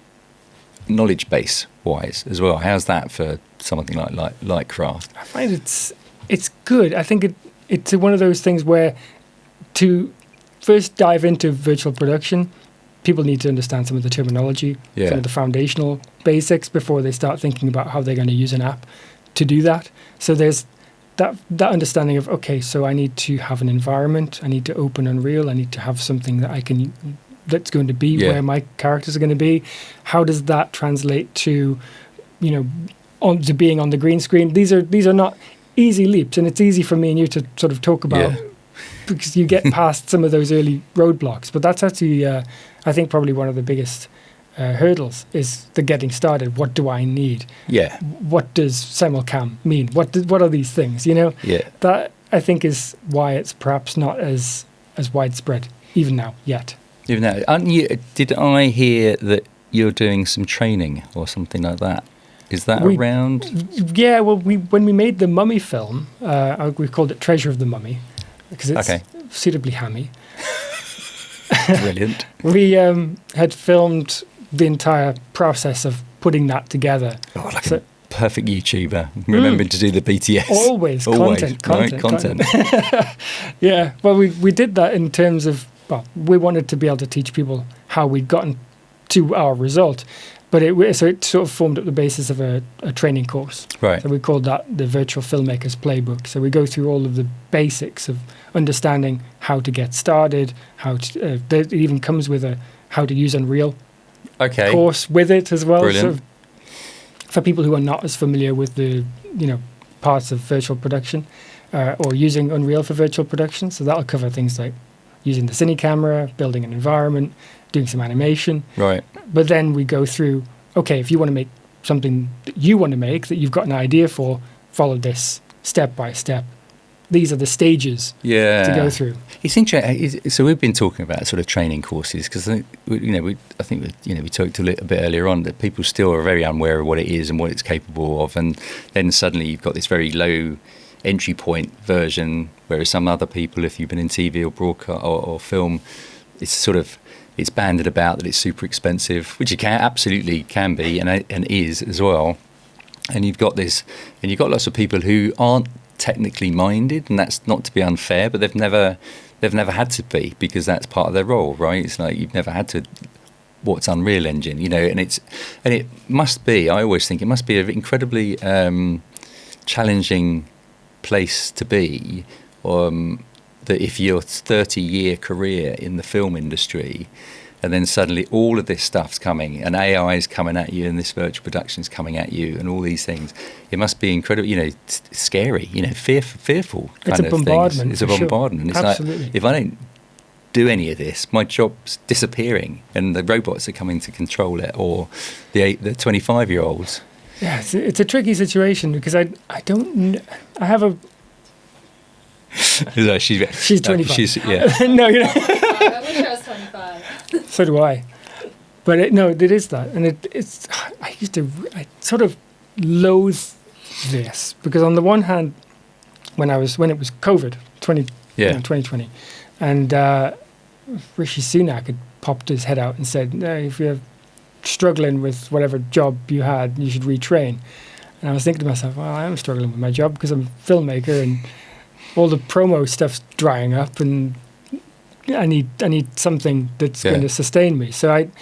knowledge base wise as well. How's that for something like Lightcraft? I find it's good. I think it's one of those things where to first dive into virtual production, people need to understand some of the terminology, some of the foundational basics before they start thinking about how they're going to use an app to do that. So there's that understanding of, okay, so I need to have an environment, I need to open Unreal, I need to have something that's going to be where my characters are going to be. How does that translate to, to being on the green screen? These are not easy leaps, and it's easy for me and you to sort of talk about because you get past some of those early roadblocks. But that's actually, I think, probably one of the biggest hurdles is the getting started. What do I need? Yeah. What does simulcam mean? What are these things? That I think is why it's perhaps not as widespread even now yet. Even now, did I hear that you're doing some training or something like that? Is that around? Yeah. Well, when we made the Mummy film, we called it Treasure of the Mummy because it's suitably hammy. Brilliant. We had filmed the entire process of putting that together. Oh, like a perfect YouTuber. Remembering to do the BTS. Always. Content. Yeah. Well, we did that in terms of, we wanted to be able to teach people how we'd gotten to our result. But it sort of formed up the basis of a training course. Right. So we called that the Virtual Filmmakers Playbook. So we go through all of the basics of understanding how to get started, it even comes with a how to use Unreal course with it as well. Brilliant. for people who are not as familiar with the, parts of virtual production, or using Unreal for virtual production. So that'll cover things like using the cine camera, building an environment, doing some animation. Right. But then we go through, okay, if you want to make something that you want to make, that you've got an idea for, follow this step by step. These are the stages to go through. It's interesting. So we've been talking about sort of training courses because we talked a little bit earlier on that people still are very unaware of what it is and what it's capable of, and then suddenly you've got this very low entry point version, whereas some other people, if you've been in TV or broadcast or film, it's banded about that it's super expensive, which it absolutely can be and is as well. And you've got lots of people who aren't technically minded, and that's not to be unfair, but they've never had to be, because that's part of their role, right? It's like you've never had to. What's Unreal Engine, and it must be. I always think it must be an incredibly challenging place to be. That if your 30-year career in the film industry, and then suddenly all of this stuff's coming, and AI is coming at you, and this virtual production is coming at you, and all these things, it must be incredible, scary, fearful kind of things. It's a bombardment. It's Absolutely. Like, if I don't do any of this, my job's disappearing, and the robots are coming to control it, or the 25-year-olds. Yeah, it's a tricky situation because I have a. She's 25. No, I wish I was 25. So do I. But it is that. And it's, I sort of loathe this because on the one hand, when it was COVID, 2020, and Rishi Sunak had popped his head out and said, no, if you're struggling with whatever job you had, you should retrain. And I was thinking to myself, well, I am struggling with my job because I'm a filmmaker and all the promo stuff's drying up, and I need something that's going to sustain me. So I'm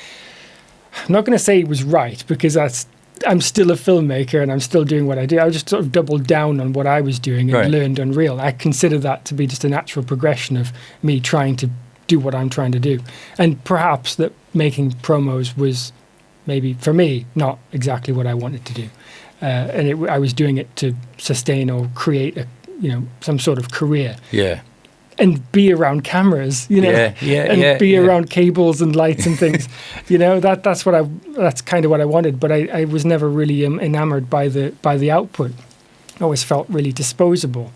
not going to say it was right because I'm still a filmmaker and I'm still doing what I do. I just sort of doubled down on what I was doing and learned Unreal. I consider that to be just a natural progression of me trying to do what I'm trying to do. And perhaps that making promos was maybe, for me, not exactly what I wanted to do. I was doing it to sustain or create some sort of career. Yeah. And be around cameras, and be around cables and lights and things, that's kind of what I wanted. But I was never really enamored by the output. I always felt really disposable,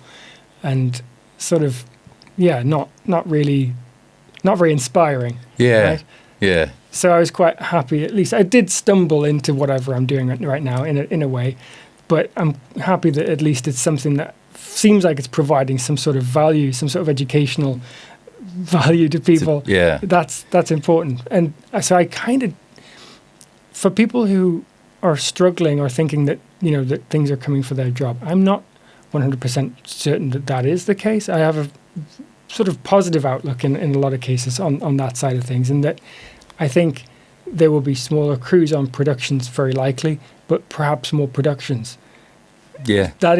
and sort of, not very inspiring. Yeah, right? Yeah. So I was quite happy. At least I did stumble into whatever I'm doing right now in a way, but I'm happy that at least it's something that seems like it's providing some sort of value, some sort of educational value to people. That's important. And so I kind of, for people who are struggling or thinking that that things are coming for their job, I'm not 100% certain that is the case. I have a sort of positive outlook in a lot of cases on that side of things, and that I think there will be smaller crews on productions very likely, but perhaps more productions. Yeah, that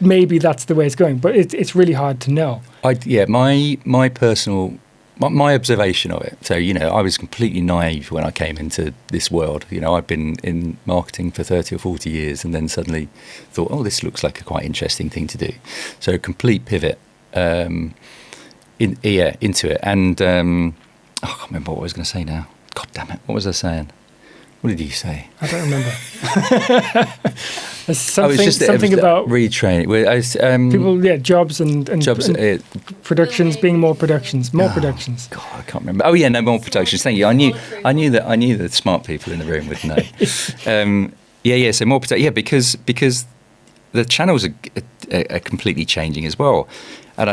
maybe that's the way it's going, but it's really hard to know. My personal observation of it. So I was completely naive when I came into this world. I've been in marketing for 30 or 40 years, and then suddenly thought, oh, this looks like a quite interesting thing to do. So a complete pivot into it, and I can't remember what I was going to say now. God damn it! What was I saying? What did you say? I don't remember. Something about retraining. People, jobs and jobs, and productions being more productions. Productions. God, I can't remember. Oh yeah, no more productions. Thank you. I knew that smart people in the room would know. So more production. Yeah, because the channels are completely changing as well, and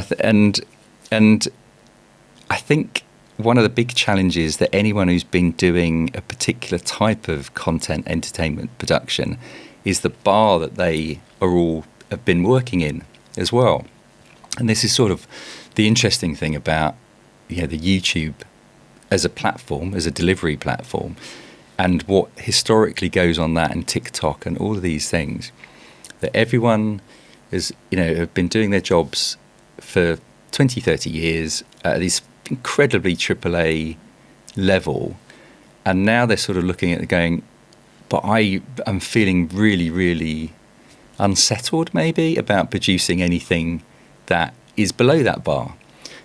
I think one of the big challenges that anyone who's been doing a particular type of content entertainment production is the bar that they have been working in as well. And this is sort of the interesting thing about the YouTube as a platform, as a delivery platform, and what historically goes on that, and TikTok and all of these things, that everyone has have been doing their jobs for 20, 30 years at this incredibly AAA level, and now they're sort of looking at it going, I am feeling really, really unsettled maybe about producing anything that is below that bar.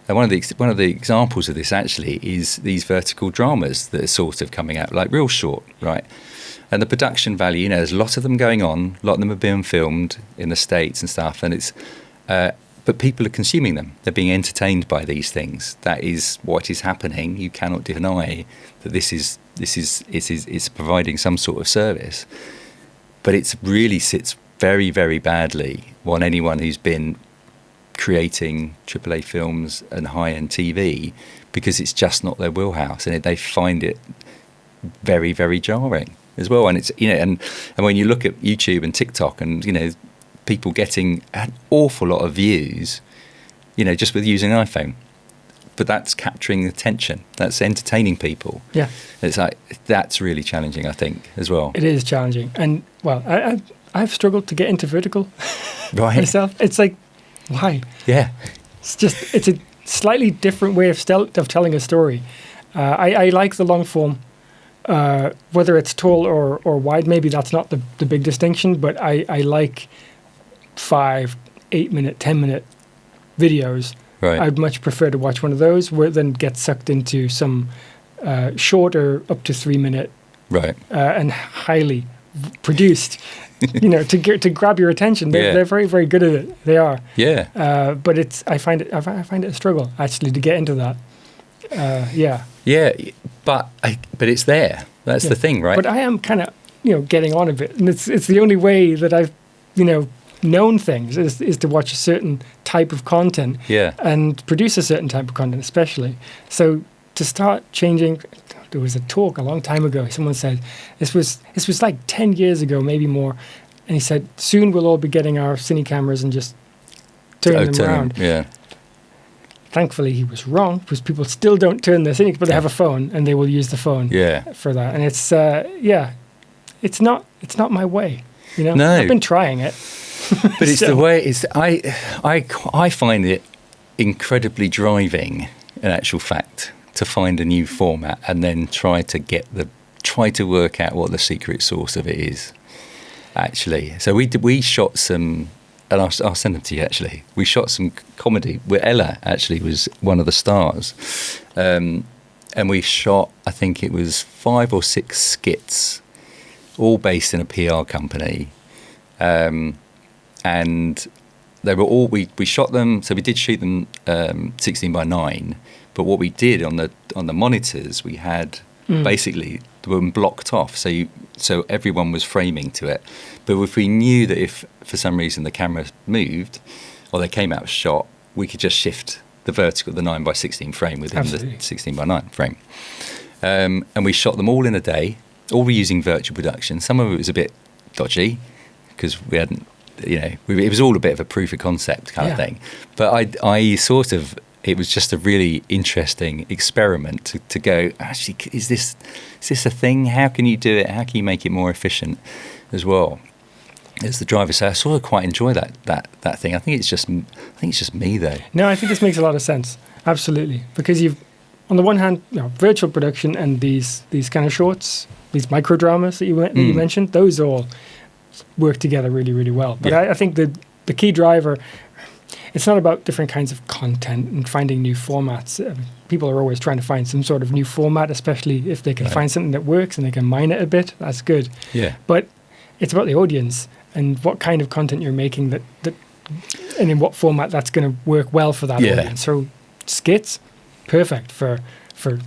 And one of the examples of this actually is these vertical dramas that are sort of coming out, like real short, right? And the production value, you know, there's a lot of them going on. A lot of them are being filmed in the States and stuff, and it's but people are consuming them. They're being entertained by these things. That is what is happening. You cannot deny that this is providing some sort of service. But it really sits very, very badly on anyone who's been creating AAA films and high-end TV, because it's just not their wheelhouse, and they find it very, very jarring as well. And it's, you know, and when you look at YouTube and TikTok, and you know, people getting an awful lot of views, you know, just with using an iPhone, but that's capturing attention, that's entertaining people. Yeah, it's like, that's really challenging, I think, as well. It is challenging, and well, I've struggled to get into vertical myself. It's like, why? Yeah, it's a slightly different way of telling a story. I like the long form, whether it's tall or wide. Maybe that's not the big distinction, but I like 5, 8 minute, 10 minute videos. Right. I'd much prefer to watch one of those than get sucked into some shorter, up to 3 minute, right, and highly produced. You know, to grab your attention. They're very, very good at it. They are. Yeah. But I find it a struggle actually to get into that. Yeah. Yeah, but it's there. That's the thing, right? But I am kind of, you know, getting on a bit, and it's the only way that I've, you know, known things is to watch a certain type of content. Yeah. And produce a certain type of content, especially. So to start changing. There was a talk a long time ago. Someone said, this was like 10 years ago, maybe more. And he said, soon we'll all be getting our cine cameras and just turn them around. Yeah. Thankfully, he was wrong, because people still don't turn their cine, but they have a phone and they will use the phone for that. And it's, it's not my way. You know, no. I've been trying it. But it's the way, I find it incredibly driving, in actual fact, to find a new format and then try to work out what the secret sauce of it is, actually. So we shot some, and I'll send them to you, actually. We shot some comedy where Ella actually was one of the stars, and we shot, I think it was 5 or 6 skits, all based in a PR company, and they were all, we shot them, so we did shoot them 16:9. But what we did on the monitors, we had basically them blocked off, so everyone was framing to it. But if we knew that if for some reason the camera moved or they came out of shot, we could just shift the vertical, the 9:16 frame within the 16:9 frame. And we shot them all in a day, all reusing virtual production. Some of it was a bit dodgy because we hadn't, you know, it was all a bit of a proof of concept kind of thing. But I sort of. It was just a really interesting experiment to go, actually, is this a thing? How can you do it? How can you make it more efficient as well? As the driver, so I sort of quite enjoy that thing. I think it's just me though. No, I think this makes a lot of sense. Absolutely, because you've, on the one hand, you know, virtual production and these kind of shorts, these micro dramas that you mentioned, those all work together really, really well. But I think the key driver. It's not about different kinds of content and finding new formats. People are always trying to find some sort of new format, especially if they can find something that works and they can mine it a bit. That's good. Yeah. But it's about the audience and what kind of content you're making that and in what format that's going to work well for that audience. So skits, perfect for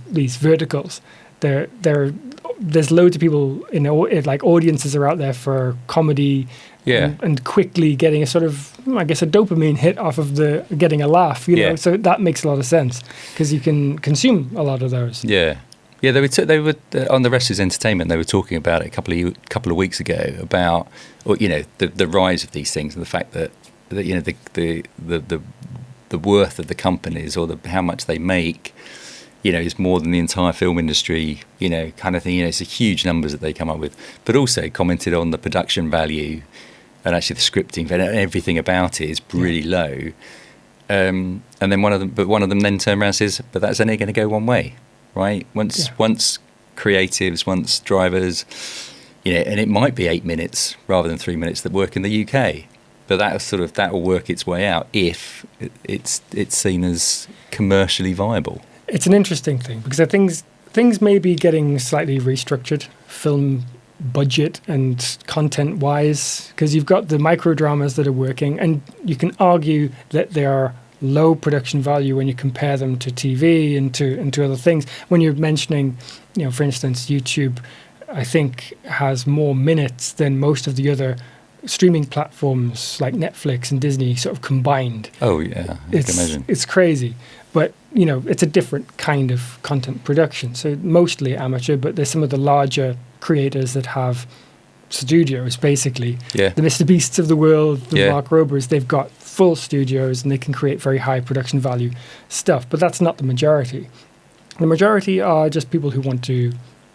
these verticals. There's loads of people like audiences are out there for comedy. And quickly getting a sort of, I guess, a dopamine hit off of getting a laugh, you know. So that makes a lot of sense because you can consume a lot of those. Yeah. They were on the Rest Is Entertainment. They were talking about it a couple of weeks ago about, you know, the rise of these things and the fact that you know the worth of the companies or how much they make, you know, is more than the entire film industry, you know, kind of thing. You know, it's a huge numbers that they come up with. But also commented on the production value. And actually, the scripting and everything about it is really low. And then one of them then turned around and says, "But that's only going to go one way, right? Once creatives, once drivers, and it might be 8 minutes rather than 3 minutes that work in the UK. But that will work its way out if it's seen as commercially viable. It's an interesting thing because things may be getting slightly restructured, film budget and content wise, because you've got the micro dramas that are working, and you can argue that they are low production value when you compare them to TV and to other things. When you're mentioning, for instance, YouTube, I think has more minutes than most of the other streaming platforms like Netflix and Disney sort of combined. Oh yeah, I can imagine. It's crazy, but it's a different kind of content production. So mostly amateur, but there's some of the larger creators that have studios, basically. Yeah. The Mr. Beasts of the world, the Mark Robers, they've got full studios and they can create very high production value stuff. But that's not the majority. The majority are just people who want to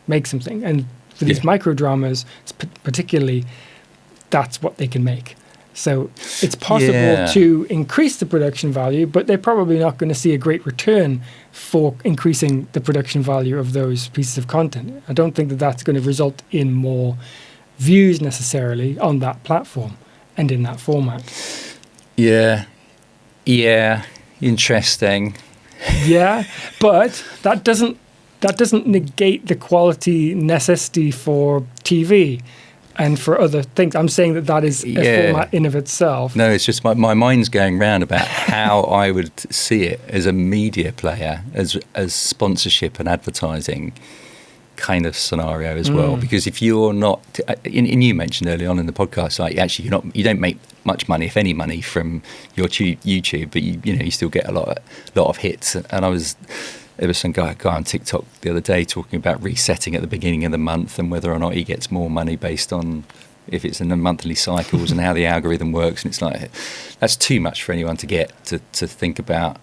make something, and for these micro dramas, particularly, that's what they can make. So it's possible to increase the production value, but they're probably not going to see a great return for increasing the production value of those pieces of content. I don't think that that's going to result in more views necessarily on that platform and in that format. Yeah, interesting. Yeah, but that doesn't negate the quality necessity for TV. And for other things, I'm saying that is a format in of itself. No, it's just my mind's going round about how I would see it as a media player, as sponsorship and advertising kind of scenario as well. Because if you're not, and you mentioned early on in the podcast, like actually you don't make much money, if any money, from your YouTube, but you still get a lot of hits. And there was some guy on TikTok the other day talking about resetting at the beginning of the month and whether or not he gets more money based on if it's in the monthly cycles and how the algorithm works. And it's like, that's too much for anyone to get to think about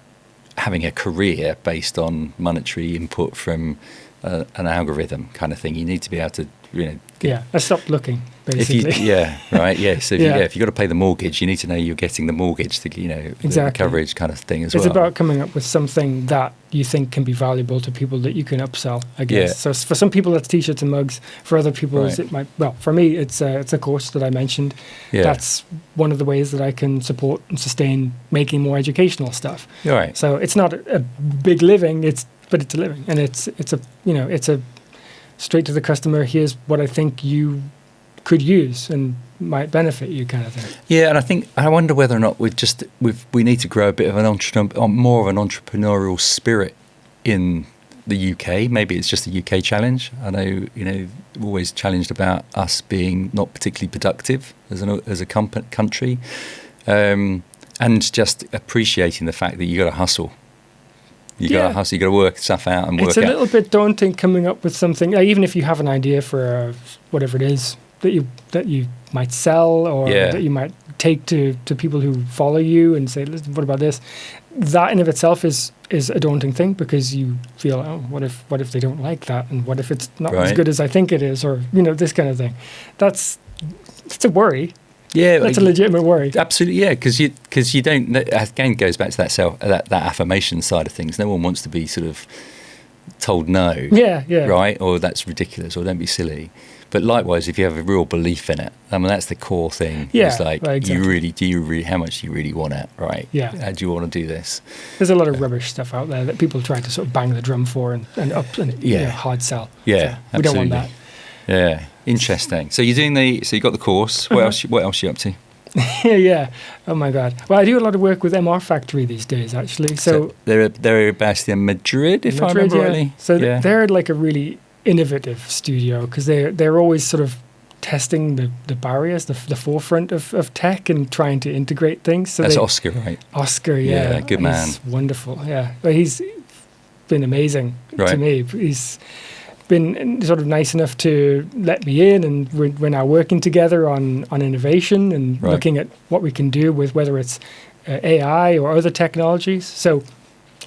having a career based on monetary input from an algorithm kind of thing. You need to be able to, I stopped looking, basically. So if you've got to pay the mortgage, you need to know you're getting the mortgage to, exactly. The coverage kind of thing as well. It's about coming up with something that you think can be valuable to people that you can upsell, I guess. Yeah. So for some people, that's t-shirts and mugs. For other people, it might. Well, for me, it's a course that I mentioned. Yeah. That's one of the ways that I can support and sustain making more educational stuff. Right. So it's not a big living, but it's a living, and it's a straight to the customer. Here's what I think you could use and might benefit you, kind of thing. Yeah, and I wonder whether or not we need to grow a bit of more of an entrepreneurial spirit in the UK. Maybe it's just a UK challenge. I know we're always challenged about us being not particularly productive as a country, and just appreciating the fact that you got to hustle. You got to hustle. You got to work stuff out and work. It's a little bit daunting coming up with something, even if you have an idea for whatever it is that you might sell or that you might take to people who follow you and say, listen, what about this? That in of itself is a daunting thing, because you feel, what if they don't like that, and what if it's not as good as I think it is, or this kind of thing. It's a worry. Yeah, that's a legitimate worry. Absolutely, yeah, because you don't. Again, goes back to that affirmation side of things. No one wants to be sort of told no. Yeah. Right, or that's ridiculous, or don't be silly. But likewise, if you have a real belief in it, that's the core thing. Yeah, it's like, right, exactly. How much do you really want it, right? Yeah. How do you want to do this? There's a lot of rubbish stuff out there that people try to sort of bang the drum for and hard sell. Yeah, so we don't want that. Yeah, interesting. So you're doing you got the course. What else are you up to? Yeah. Oh my God. Well, I do a lot of work with MR Factory these days, actually. So they're based in Madrid, if I remember rightly. So they're like a really innovative studio, because they're always sort of testing the barriers, the forefront of tech, and trying to integrate things. So that's Oscar, right? Oscar, yeah. Yeah, good man. He's wonderful, yeah. But he's been amazing to me. He's been sort of nice enough to let me in, and we're now working together on innovation and looking at what we can do with whether it's AI or other technologies. So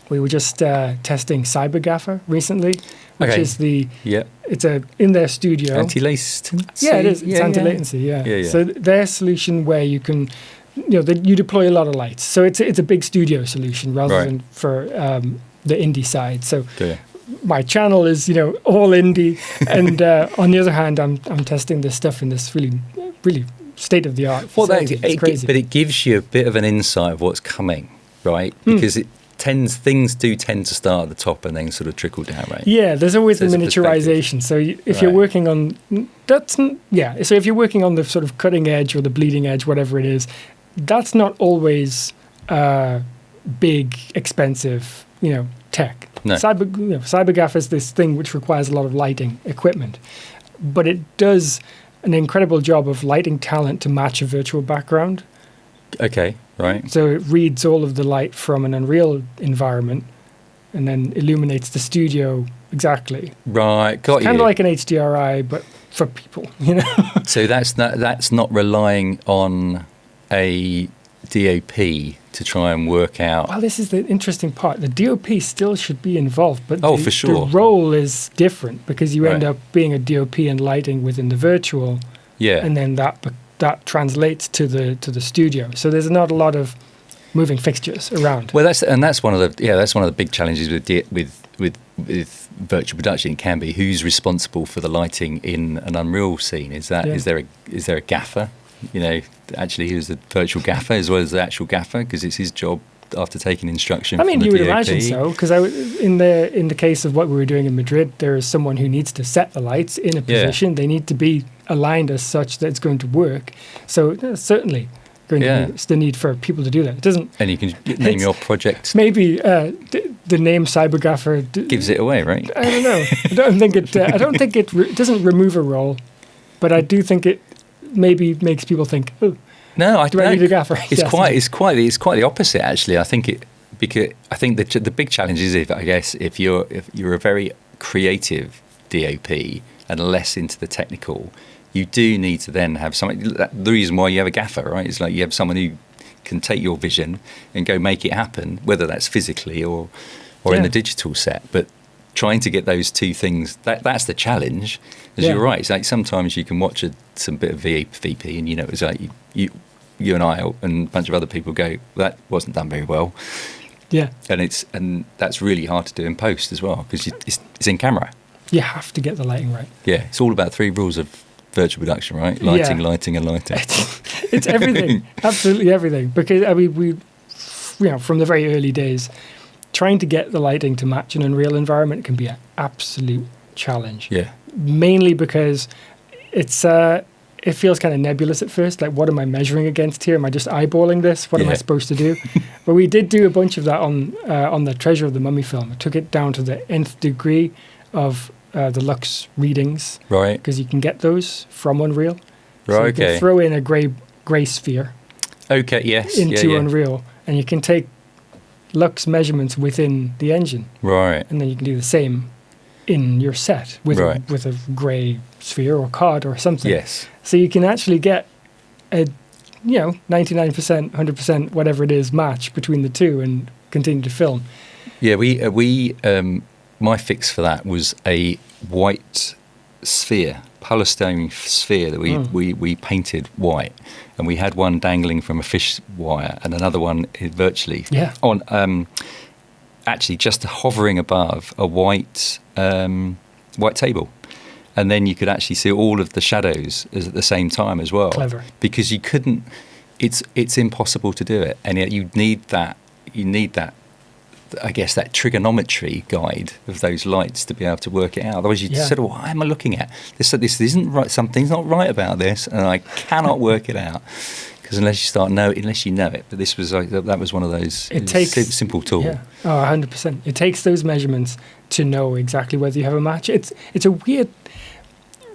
we were just testing CyberGaffer recently, which is it's in their studio. Anti-latency? Yeah, it is. It's anti-latency, yeah. So their solution where you can, you deploy a lot of lights. So it's a big studio solution rather than for the indie side. So my channel is, all indie, and on the other hand, I'm testing this stuff in this really, really state of the art. Well, it's crazy. But it gives you a bit of an insight of what's coming, right? Because things do tend to start at the top and then sort of trickle down, right? Yeah, there's always the miniaturization. So if you're working on so if you're working on the sort of cutting edge or the bleeding edge, whatever it is, that's not always big, expensive, tech. No. CyberGaff is this thing which requires a lot of lighting equipment, but it does an incredible job of lighting talent to match a virtual background. Okay, right. So it reads all of the light from an Unreal environment and then illuminates the studio exactly. Right, got you. Kind of like an HDRI, but for people, So that's not relying on a DOP to try and work out. Well, this is the interesting part. The DOP still should be involved, but for sure. The role is different because you end up being a DOP and lighting within the virtual. Yeah. And then that translates to the studio. So there's not a lot of moving fixtures around. Well, that's one of the big challenges with virtual production. It can be who's responsible for the lighting in an Unreal scene. Is there a gaffer? Actually, who's the virtual gaffer as well as the actual gaffer, because it's his job after taking instruction. I mean, from you the would DOP. imagine so, because in the case of what we were doing in Madrid, there is someone who needs to set the lights in a position. They need to be aligned as such that it's going to work. So there's certainly going to be the need for people to do that. It doesn't. And you can name your project. Maybe the name CyberGaffer gives it away, right? I don't know. I don't think it doesn't remove a role, but I do think it maybe makes people think, oh. No, I need a gaffer? It's quite the opposite, actually. I think the big challenge is if you're a very creative DOP and less into the technical, you do need to then have something. The reason why you have a gaffer, right, is like you have someone who can take your vision and go make it happen, whether that's physically or in the digital set. But trying to get those two things, that's the challenge. You're right. It's like sometimes you can watch some bit of VP and it's like you and I and a bunch of other people go, that wasn't done very well. Yeah. And that's really hard to do in post as well because it's in camera. You have to get the lighting right. Yeah, it's all about 3 rules of virtual production, right? Lighting, lighting, and lighting. It's everything, absolutely everything. Because we from the very early days, trying to get the lighting to match an Unreal environment can be an absolute challenge. Yeah. Mainly because it feels kind of nebulous at first. Like, what am I measuring against here? Am I just eyeballing this? What am I supposed to do? But we did do a bunch of that on the Treasure of the Mummy film. I took it down to the nth degree of the lux readings, right? Because you can get those from Unreal. Right. So you can throw in a gray sphere. Okay. Yes. Into Unreal, and you can take lux measurements within the engine. Right. And then you can do the same in your set with a grey sphere or card or something. Yes. So you can actually get a 99%, 100%, whatever it is, match between the two and continue to film. Yeah, we my fix for that was a white sphere, polystyrene sphere that we painted white, and we had one dangling from a fish wire and another one virtually on actually just hovering above a white table. And then you could actually see all of the shadows at the same time as well. Clever. Because you couldn't. It's impossible to do it, and yet you need that. I guess that trigonometry guide of those lights to be able to work it out. Otherwise, you said, "What am I looking at? This isn't right. Something's not right about this, and I cannot work it out." Because unless you know it. But this was that was one of those. It takes simple tool. Yeah. Oh, 100%. It takes those measurements to know exactly whether you have a match. It's a weird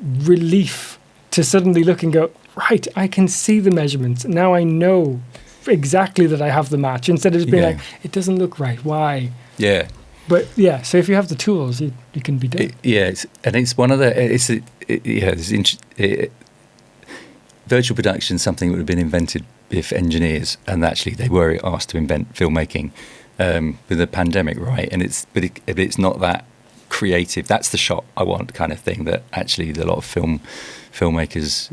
relief to suddenly look and go, right, I can see the measurements. Now I know exactly that I have the match, instead of just being like, it doesn't look right. Why? Yeah. But so if you have the tools, you can be done. It's one of the virtual production, something that would have been invented if engineers, and actually they were asked to invent filmmaking with the pandemic, right? And it's not that creative. That's the shot I want kind of thing that actually a lot of filmmakers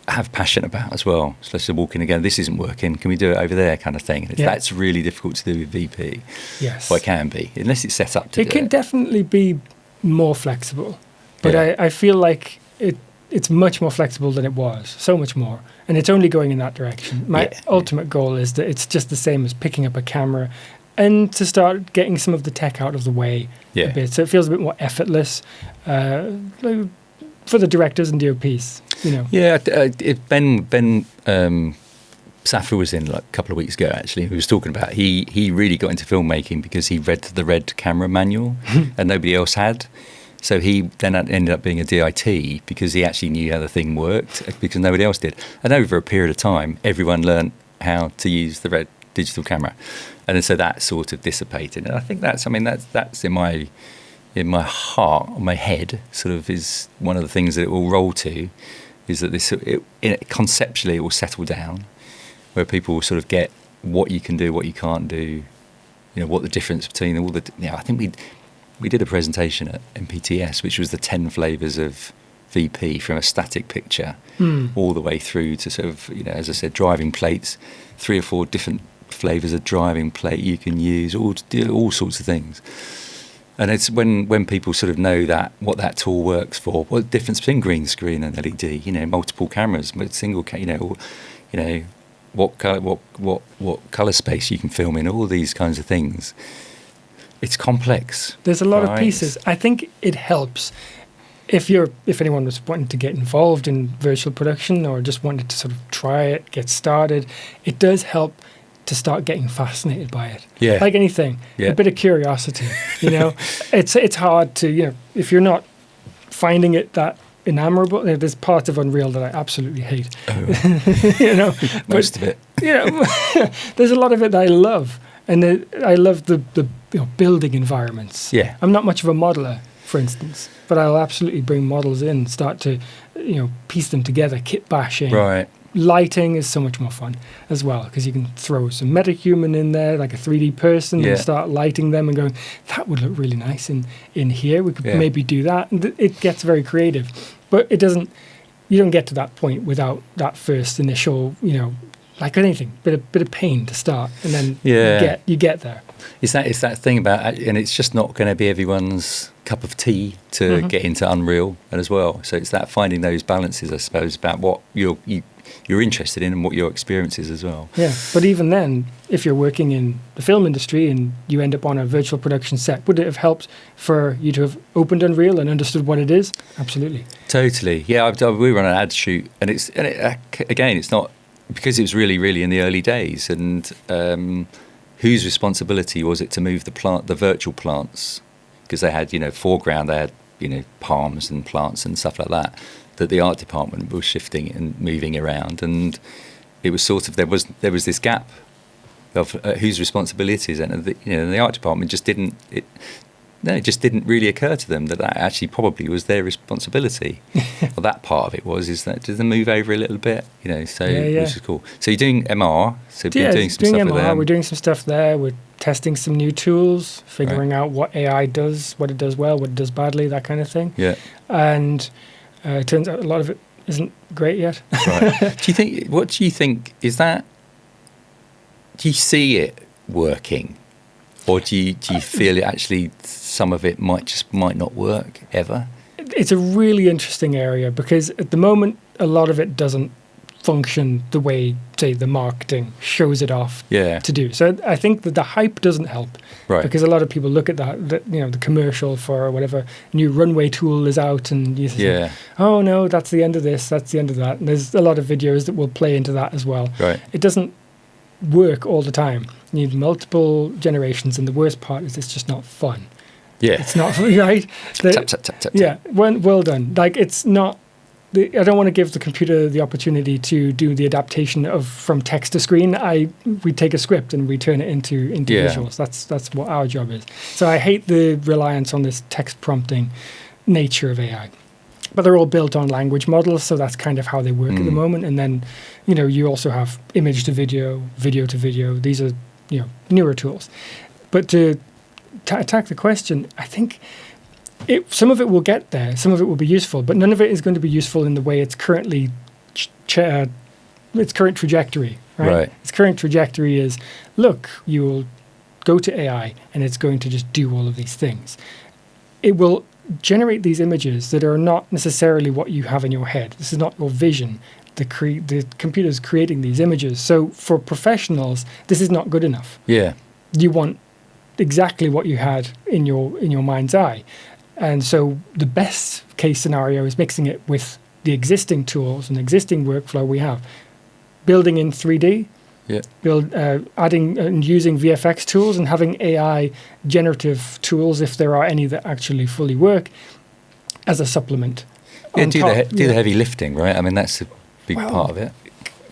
have passion about as well. So let's walk in again. This isn't working. Can we do it over there? Kind of thing. That's really difficult to do with VP. Yes, well, it can be unless it's set up to. It can definitely be more flexible, but I feel like it's much more flexible than it was. So much more, and it's only going in that direction. My ultimate goal is that it's just the same as picking up a camera, and to start getting some of the tech out of the way a bit, so it feels a bit more effortless. For the directors and DOPs, Ben Saffer was in like a couple of weeks ago. Actually, he was talking about he really got into filmmaking because he read the Red camera manual and nobody else had. So he then ended up being a DIT because he actually knew how the thing worked because nobody else did. And over a period of time, everyone learned how to use the Red digital camera, and then so that sort of dissipated. And I think that's in my heart, or my head, sort of is one of the things that it will roll to, is that conceptually it will settle down, where people will sort of get what you can do, what you can't do, what the difference between all the. I think we did a presentation at MPTS, which was the 10 flavors of VP from a static picture all the way through to sort of, as I said, driving plates, 3 or 4 different flavors of driving plate you can use, all sorts of things. And it's when people sort of know what that tool works for, what the difference between green screen and LED, multiple cameras, but single, what color space you can film in, all these kinds of things. It's complex. There's a lot of pieces. I think it helps if anyone was wanting to get involved in virtual production or just wanted to sort of try it, get started. It does help to start getting fascinated by it. Yeah. Like anything, a bit of curiosity, It's hard to, if you're not finding it that enamorable, there's parts of Unreal that I absolutely hate. Most of it. There's a lot of it that I love. And I love the building environments. Yeah. I'm not much of a modeler, for instance, but I'll absolutely bring models in, start to, piece them together, kit bashing. Right. Lighting is so much more fun as well because you can throw some metahuman in there, like a 3D person, and start lighting them and going, that would look really nice in here. We could maybe do that. And it gets very creative, but you don't get to that point without that first initial, like anything, bit of pain to start, and then you get there. It's that thing about, and it's just not going to be everyone's cup of tea to get into Unreal as well. So it's that finding those balances, I suppose, about what you're interested in and what your experience is as well. Yeah, but even then, if you're working in the film industry and you end up on a virtual production set, would it have helped for you to have opened Unreal and understood what it is? Absolutely. Totally. Yeah, we were on an ad shoot, and again, it's not because it was really, really in the early days, and whose responsibility was it to move the virtual plants? Because they had, foreground, they had, palms and plants and stuff like that the art department was shifting and moving around, and it was sort of there was this gap of whose responsibilities, and the art department just didn't it just didn't really occur to them that actually probably was their responsibility. Well, that part of it is that did they move over a little bit, so which is cool. So you're doing MR, so you're doing some stuff MR, with them. We're doing some stuff there. We're testing some new tools, figuring out what AI does, what it does well, what it does badly, that kind of thing. Yeah, and. It turns out a lot of it isn't great yet. Right. What do you think is that? Do you see it working, or do you feel it actually some of it might not work ever? It's a really interesting area because at the moment a lot of it doesn't function the way, say, the marketing shows it off to do. So I think that the hype doesn't help, because a lot of people look at the commercial for whatever new runway tool is out, and you think, oh no, that's the end of this, that's the end of that. And there's a lot of videos that will play into that as well. Right. It doesn't work all the time. You need multiple generations, and the worst part is it's just not fun. Yeah, it's not right. Tap, tap, tap, tap. Yeah, well done. Like it's not. I don't want to give the computer the opportunity to do the adaptation from text to screen. We take a script and we turn it into visuals. That's what our job is. So I hate the reliance on this text prompting nature of AI. But they're all built on language models, so that's kind of how they work at the moment. And then, you also have image to video, video to video. These are, newer tools. But to attack the question, I think some of it will get there, some of it will be useful, but none of it is going to be useful in the way it's currently its current trajectory, right? Its current trajectory is, look, you will go to AI and it's going to just do all of these things. It will generate these images that are not necessarily what you have in your head. This is not your vision. The computer's creating these images. So for professionals, this is not good enough. Yeah. You want exactly what you had in your mind's eye. And so the best case scenario is mixing it with the existing tools and existing workflow we have. Building in 3D, adding and using VFX tools and having AI generative tools, if there are any that actually fully work, as a supplement. Yeah, do the heavy lifting, right? I mean, that's a big part of it.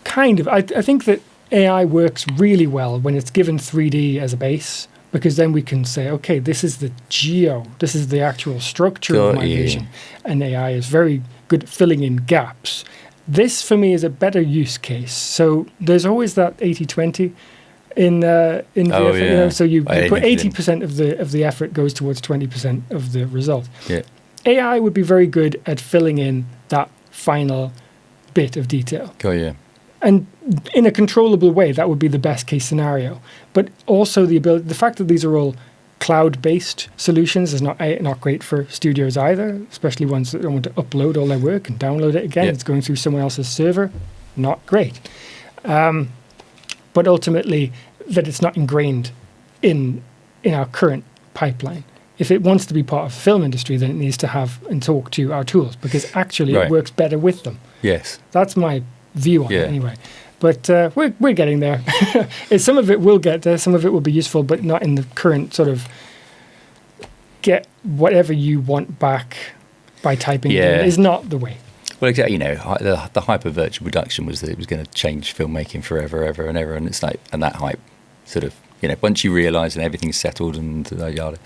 Kind of. I think that AI works really well when it's given 3D as a base, because then we can say, okay, this is this is the actual structure of my vision. And AI is very good at filling in gaps. This, for me, is a better use case. So there's always that 80-20 in VFX. So you put 80% of the effort goes towards 20% of the result. Yeah. AI would be very good at filling in that final bit of detail. Oh, yeah. And in a controllable way, that would be the best case scenario. But also the fact that these are all cloud-based solutions is not great for studios either, especially ones that don't want to upload all their work and download it again. It's going through someone else's server. Not great. But ultimately, that it's not ingrained in our current pipeline. If it wants to be part of the film industry, then it needs to have and talk to our tools, because actually it works better with them. Yes. That's my view on it anyway. But we're getting there. Some of it will get there. Some of it will be useful, but not in the current sort of get whatever you want back by typing it in is not the way. Well, exactly. The hype of virtual production was that it was going to change filmmaking forever, ever and ever. And it's like, and that hype sort of, once you realise and everything's settled and yada,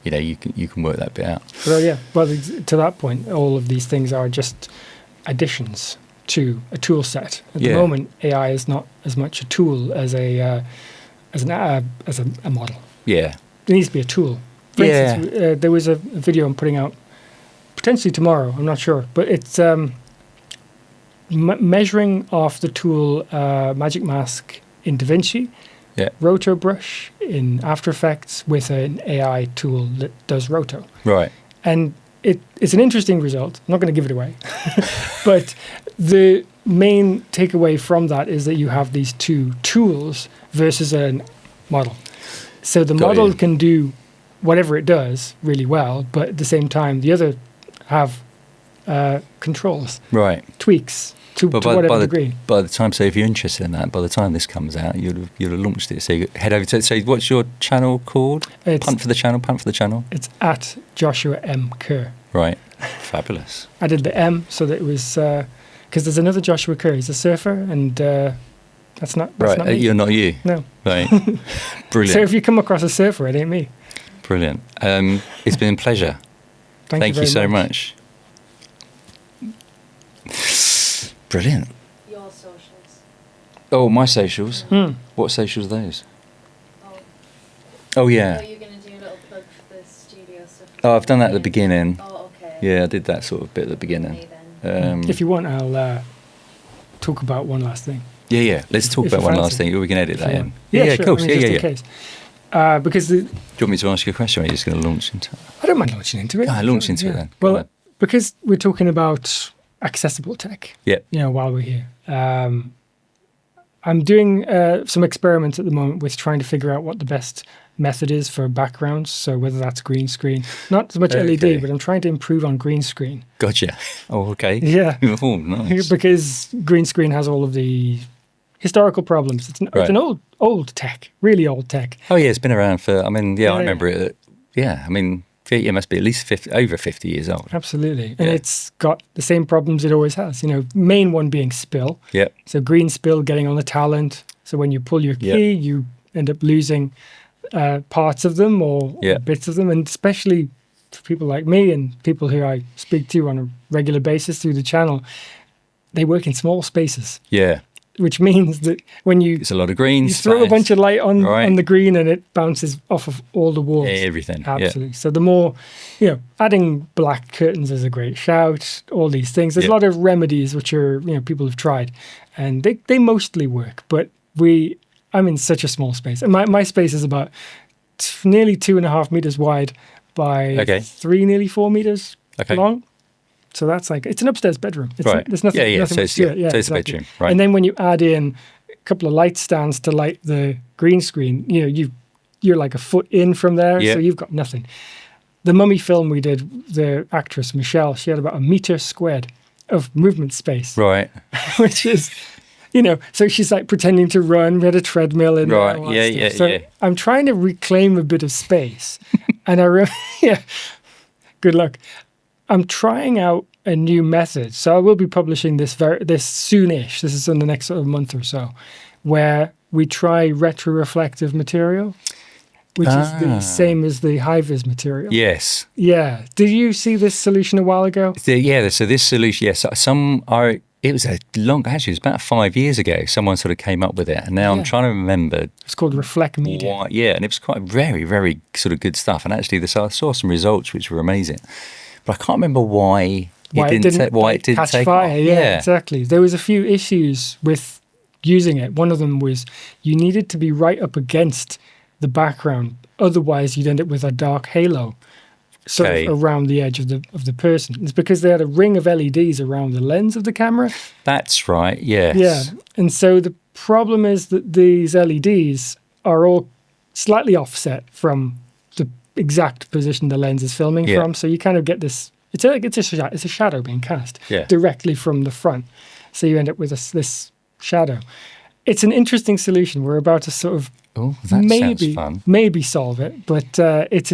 you can work that bit out. Well, to that point, all of these things are just additions to a tool set. At the moment, AI is not as much a tool as a model. Yeah, it needs to be a tool. For instance, there was a video I'm putting out potentially tomorrow. I'm not sure, but it's measuring off the tool Magic Mask in DaVinci, Roto Brush in After Effects with an AI tool that does Roto. Right, and it's an interesting result. I'm not going to give it away. But the main takeaway from that is that you have these two tools versus a model. So the model can do whatever it does really well, but at the same time, the other have controls, tweaks to whatever degree. By the time, so if you're interested in that, by the time this comes out, you'll have launched it. So you head over to it. So what's your channel called? Punt for the channel. It's at Joshua M. Kerr. Right. Fabulous. I did the M so that it was, because there's another Joshua Kerr. He's a surfer, and that's not me. You're not you? No. Right. Brilliant. So if you come across a surfer, it ain't me. Brilliant. It's been a pleasure. Thank you so much. Brilliant. Your socials. Oh, my socials? What socials are those? Oh, yeah. So you're going to do a little plug for the studio stuff? Oh, I've done that at the beginning. Oh, okay. Yeah, I did that sort of bit at the beginning. If you want, I'll talk about one last thing. Yeah. Let's talk about one last thing. We can edit that in. Yeah, of course. Just in case. Because do you want me to ask you a question, or are you just going to launch into it? I don't mind launching into it. Launch into it then. Well, because we're talking about accessible tech. Yeah. While we're here, I'm doing some experiments at the moment with trying to figure out what the best method is for backgrounds. So whether that's green screen, not so much LED, but I'm trying to improve on green screen. Gotcha. Oh, okay. Yeah. Oh, nice. Because green screen has all of the historical problems. It's an old tech, really old tech. Oh yeah, it's been around for. I remember it. It must be at least over 50 years old. Absolutely, and it's got the same problems it always has. Main one being spill. Yeah. So green spill getting on the talent. So when you pull your key, you end up losing parts of them or bits of them, and especially for people like me and people who I speak to on a regular basis through the channel, they work in small spaces. Yeah. which means that when it's a lot of green. you throw a bunch of light on the green and it bounces off of all the walls. Everything. Absolutely. Yeah. So the more, adding black curtains is a great shout, all these things. There's a lot of remedies which are, people have tried and they mostly work, but I'm in such a small space. And my space is about nearly 2.5 meters wide by 3, nearly 4 meters long. So that's it's an upstairs bedroom. There's nothing. Nothing so it's a bedroom, right? And then when you add in a couple of light stands to light the green screen, you're like a foot in from there, so you've got nothing. The Mummy film we did, the actress Michelle, she had about 1 meter squared of movement space, right? Which is, so she's like pretending to run. We had a treadmill in there. Right? So I'm trying to reclaim a bit of space, and good luck. I'm trying out a new method. So I will be publishing this soonish. This is in the next sort of month or so, where we try retroreflective material, which is the same as the high-vis material. Yes. Yeah. Did you see this solution a while ago? So this solution, yes. It was it was about 5 years ago. Someone sort of came up with it, and now I'm trying to remember. It's called Reflect Media. And it was quite very, very sort of good stuff. And actually, I saw some results which were amazing. But I can't remember why it didn't catch take fire. off. Yeah, exactly. There was a few issues with using it. One of them was you needed to be right up against the background. Otherwise, you'd end up with a dark halo sort of around the edge of the person. It's because they had a ring of LEDs around the lens of the camera. That's right, yes. Yeah, and so the problem is that these LEDs are all slightly offset from the exact position the lens is filming from. So you kind of get this. It's a shadow being cast directly from the front. So you end up with this shadow. It's an interesting solution. We're about to sort of sounds fun. Maybe solve it, but it's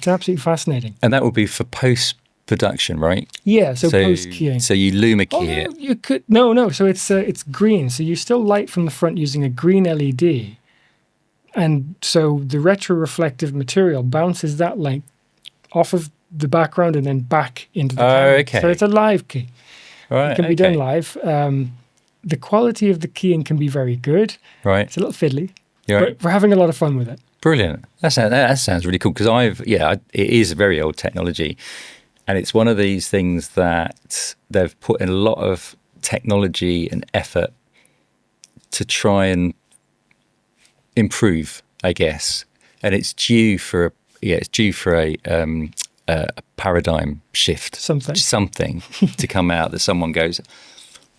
absolutely fascinating. And that would be for post-production, right? Yeah, so post-keying. So you luma key it. You could no. So it's green. So you still light from the front using a green LED. And so the retroreflective material bounces that light off of the background and then back into the camera. Okay. So it's a live key. Right. It can be done live. The quality of the keying can be very good. Right. It's a little fiddly, but we're having a lot of fun with it. Brilliant. That sounds really cool because it is a very old technology, and it's one of these things that they've put in a lot of technology and effort to try and improve, I guess, and it's due for a paradigm shift, something to come out that someone goes,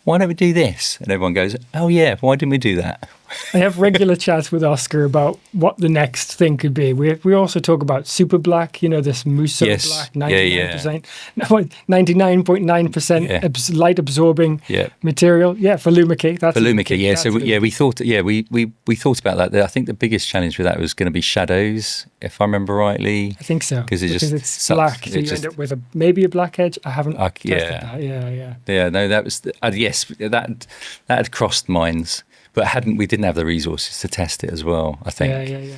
why don't we do this? And everyone goes, oh yeah, why didn't we do that? I have regular chats with Oscar about what the next thing could be. We also talk about super black, this Musso black, 99%, 99.9% light absorbing material. Yeah, for Lumikey. That's for Lumikey, yeah. So we thought about that. I think the biggest challenge with that was going to be shadows, if I remember rightly. I think so. Because it's black, so you end up with maybe a black edge. I haven't tested that. Yeah. Yeah, no, that was yes, that had crossed minds. But we didn't have the resources to test it as well, I think. Yeah.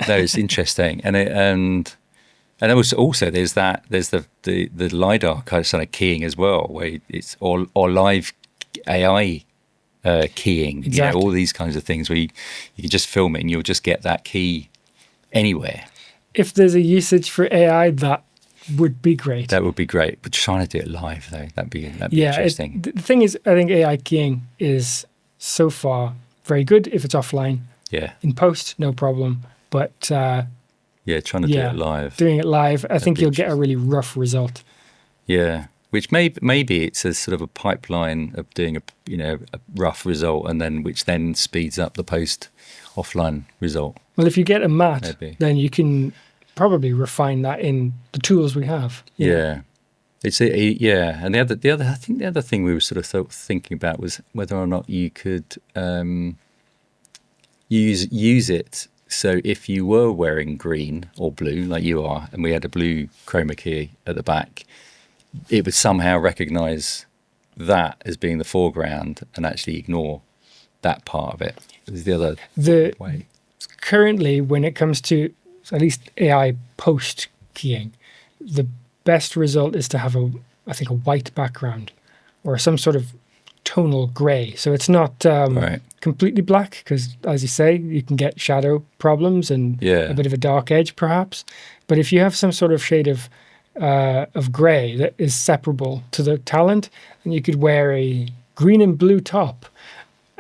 No, it's interesting. And also there's the LiDAR kind of keying as well, where it's or live AI keying, exactly. All these kinds of things where you can just film it and you'll just get that key anywhere. If there's a usage for AI, that would be great. That would be great. But trying to do it live, though, that'd be interesting. The thing is, I think AI keying is so far very good if it's offline. Yeah. In post, no problem. But trying to do it live. Doing it live, I think you'll get a really rough result. Yeah. Which maybe it's a sort of a pipeline of doing a rough result, and then which then speeds up the post offline result. Well, if you get a matte, then you can probably refine that in the tools we have. Yeah. It's and the other thing we were sort of thinking about was whether or not you could use it. So if you were wearing green or blue like you are, and we had a blue chroma key at the back, it would somehow recognise that as being the foreground and actually ignore that part of it. Is the other way. Currently, when it comes to at least AI post keying, the best result is to have a white background or some sort of tonal grey. So it's not completely black because, as you say, you can get shadow problems and a bit of a dark edge perhaps. But if you have some sort of shade of grey that is separable to the talent, then you could wear a green and blue top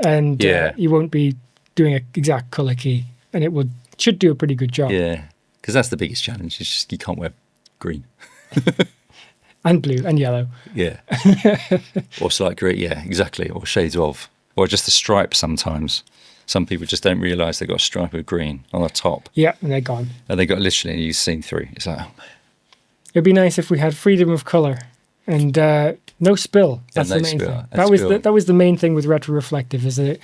and you won't be doing an exact colour key, and it should do a pretty good job. Yeah, because that's the biggest challenge. It's just you can't wear green. And blue and yellow. Yeah. Or slight green, yeah, exactly. Or shades of. Or just a stripe sometimes. Some people just don't realise they've got a stripe of green on the top. Yeah, and they're gone. And they got literally, and you've seen through. It's like, oh man. It'd be nice if we had freedom of colour and no spill. That's the main thing. That was the main thing with retroreflective, is that it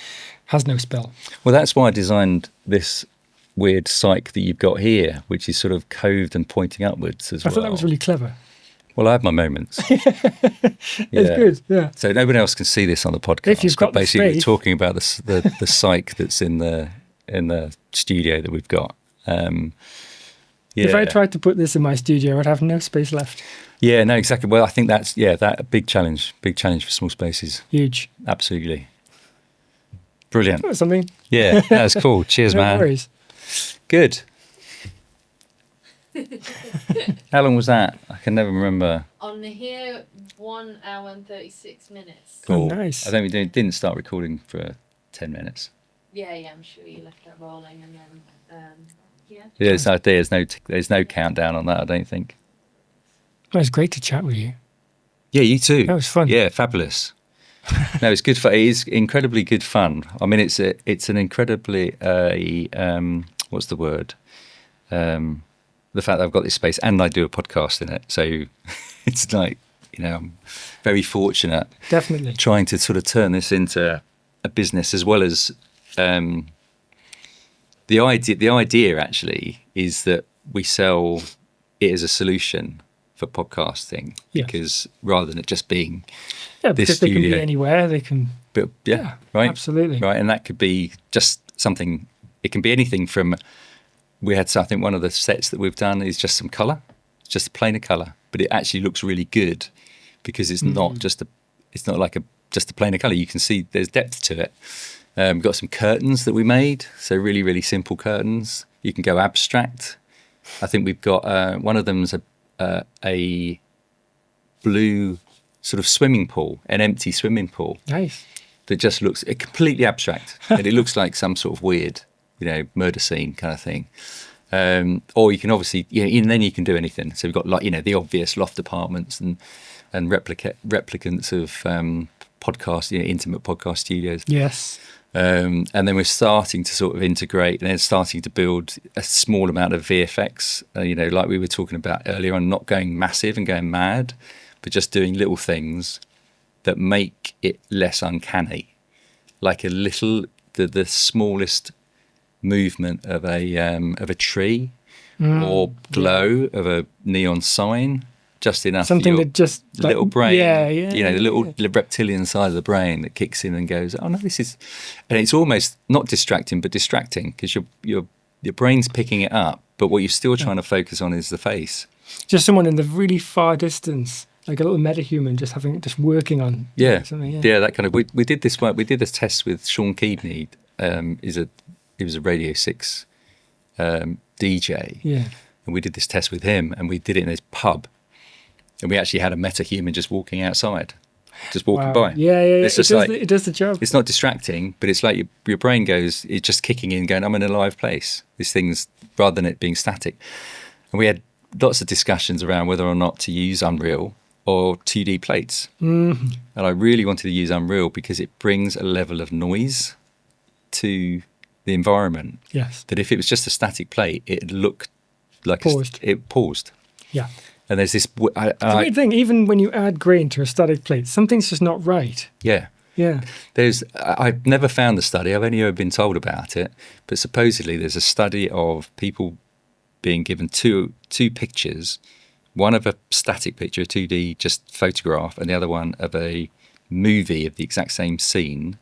has no spill. Well, that's why I designed this weird cyc that you've got here, which is sort of coved and pointing upwards as well. I thought that was really clever. Well, I have my moments. It's good, yeah. So no one else can see this on the podcast. If you've got basically space. talking about the cyc that's in the studio that we've got. If I tried to put this in my studio, I'd have no space left. Yeah, no, exactly. Well, I think that's that a big challenge for small spaces. Huge. Absolutely. Brilliant. That was something. Yeah, that's cool. Cheers, No man. worries. Good. How long was that? I can never remember. On here, 1 hour and 36 minutes. Cool. Oh, nice. I think we didn't start recording for 10 minutes. Yeah, I'm sure you left that rolling and then, Yeah, there's no countdown on that, I don't think. It was great to chat with you. Yeah, you too. That was fun. Yeah, fabulous. No, it's good fun. It is incredibly good fun. I mean, it's an incredibly what's the word? The fact that I've got this space and I do a podcast in it, so it's like, I'm very fortunate. Definitely trying to sort of turn this into a business as well as the idea actually is that we sell it as a solution for podcasting, because rather than it just being this because studio, they can be anywhere, they can. But right, absolutely, right, and that could be just something. It can be anything from. We had, I think, one of the sets that we've done is just some colour, just a plain of colour, but it actually looks really good because it's not just just a plain of colour. You can see there's depth to it. We've got some curtains that we made, so really, really simple curtains. You can go abstract. I think we've got one of them's a blue sort of swimming pool, an empty swimming pool. Nice. That just looks completely abstract, and it looks like some sort of weird, murder scene kind of thing. Or you can obviously, and then you can do anything. So we've got the obvious loft apartments and replicants of podcast, intimate podcast studios. Yes. And then we're starting to sort of integrate and then starting to build a small amount of VFX, like we were talking about earlier on, not going massive and going mad, but just doing little things that make it less uncanny. Like a little, the smallest movement of a tree or glow of a neon sign, just enough. Something that just little brain, the little yeah. reptilian side of the brain that kicks in and goes, oh no, this is, and it's almost not distracting, but distracting because your brain's picking it up, but what you're still trying to focus on is the face. Just someone in the really far distance, like a little metahuman, just working on something. Yeah, that kind of. We did this work. We did this test with Sean Keedney. He was a Radio 6 DJ. Yeah. And we did this test with him, and we did it in his pub. And we actually had a metahuman just walking outside, just walking by. Yeah. It does the job. It's not distracting, but it's like your brain goes, it's just kicking in, going, I'm in a live place. This thing's, rather than it being static. And we had lots of discussions around whether or not to use Unreal or 2D plates. Mm-hmm. And I really wanted to use Unreal because it brings a level of noise to the environment. Yes. That if it was just a static plate, it'd look like it paused. Yeah. And there's this. It's a weird thing. Even when you add grain to a static plate, something's just not right. Yeah. Yeah. I've never found the study. I've only ever been told about it. But supposedly there's a study of people being given two pictures, one of a static picture, a 2D just photograph, and the other one of a movie of the exact same scene.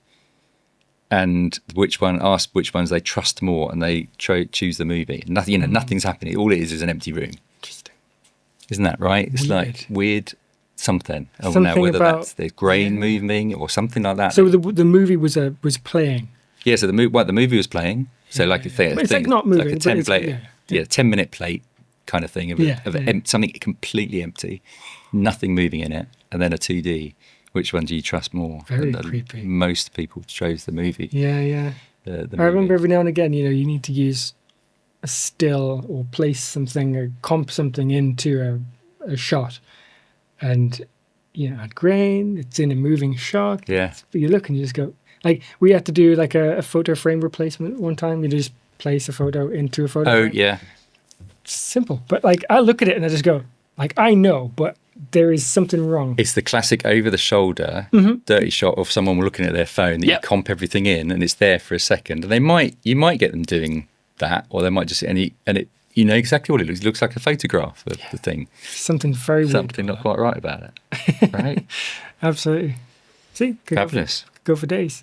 And which ones they trust more, and they choose the movie. Nothing, nothing's happening. All it is an empty room. Interesting. Isn't that right? It's Weird. like weird. something. Something Whether about that's the grain moving or something like that. So the movie was playing. Yeah, so the movie was playing. So like a thing, it's like not moving, like a but it's, template, 10-minute plate kind of thing of something completely empty, nothing moving in it, and then a 2D. Which one do you trust more? Very creepy. Most people chose the movie. Yeah. I remember every now and again, you need to use a still or place something or comp something into a shot, and add grain. It's in a moving shot. Yeah. But you look and you just go. Like we had to do like a photo frame replacement one time. You just place a photo into a photo frame. Yeah. It's simple. But like I look at it and I just go, like I know, but there is something wrong. It's the classic over the shoulder dirty shot of someone looking at their phone that you comp everything in and it's there for a second. And you might get them doing that, or they might just you know exactly what it looks. It looks like a photograph of the thing. Something very weird. Something not quite right about it. Right? Absolutely. See? Fabulous. Go for days.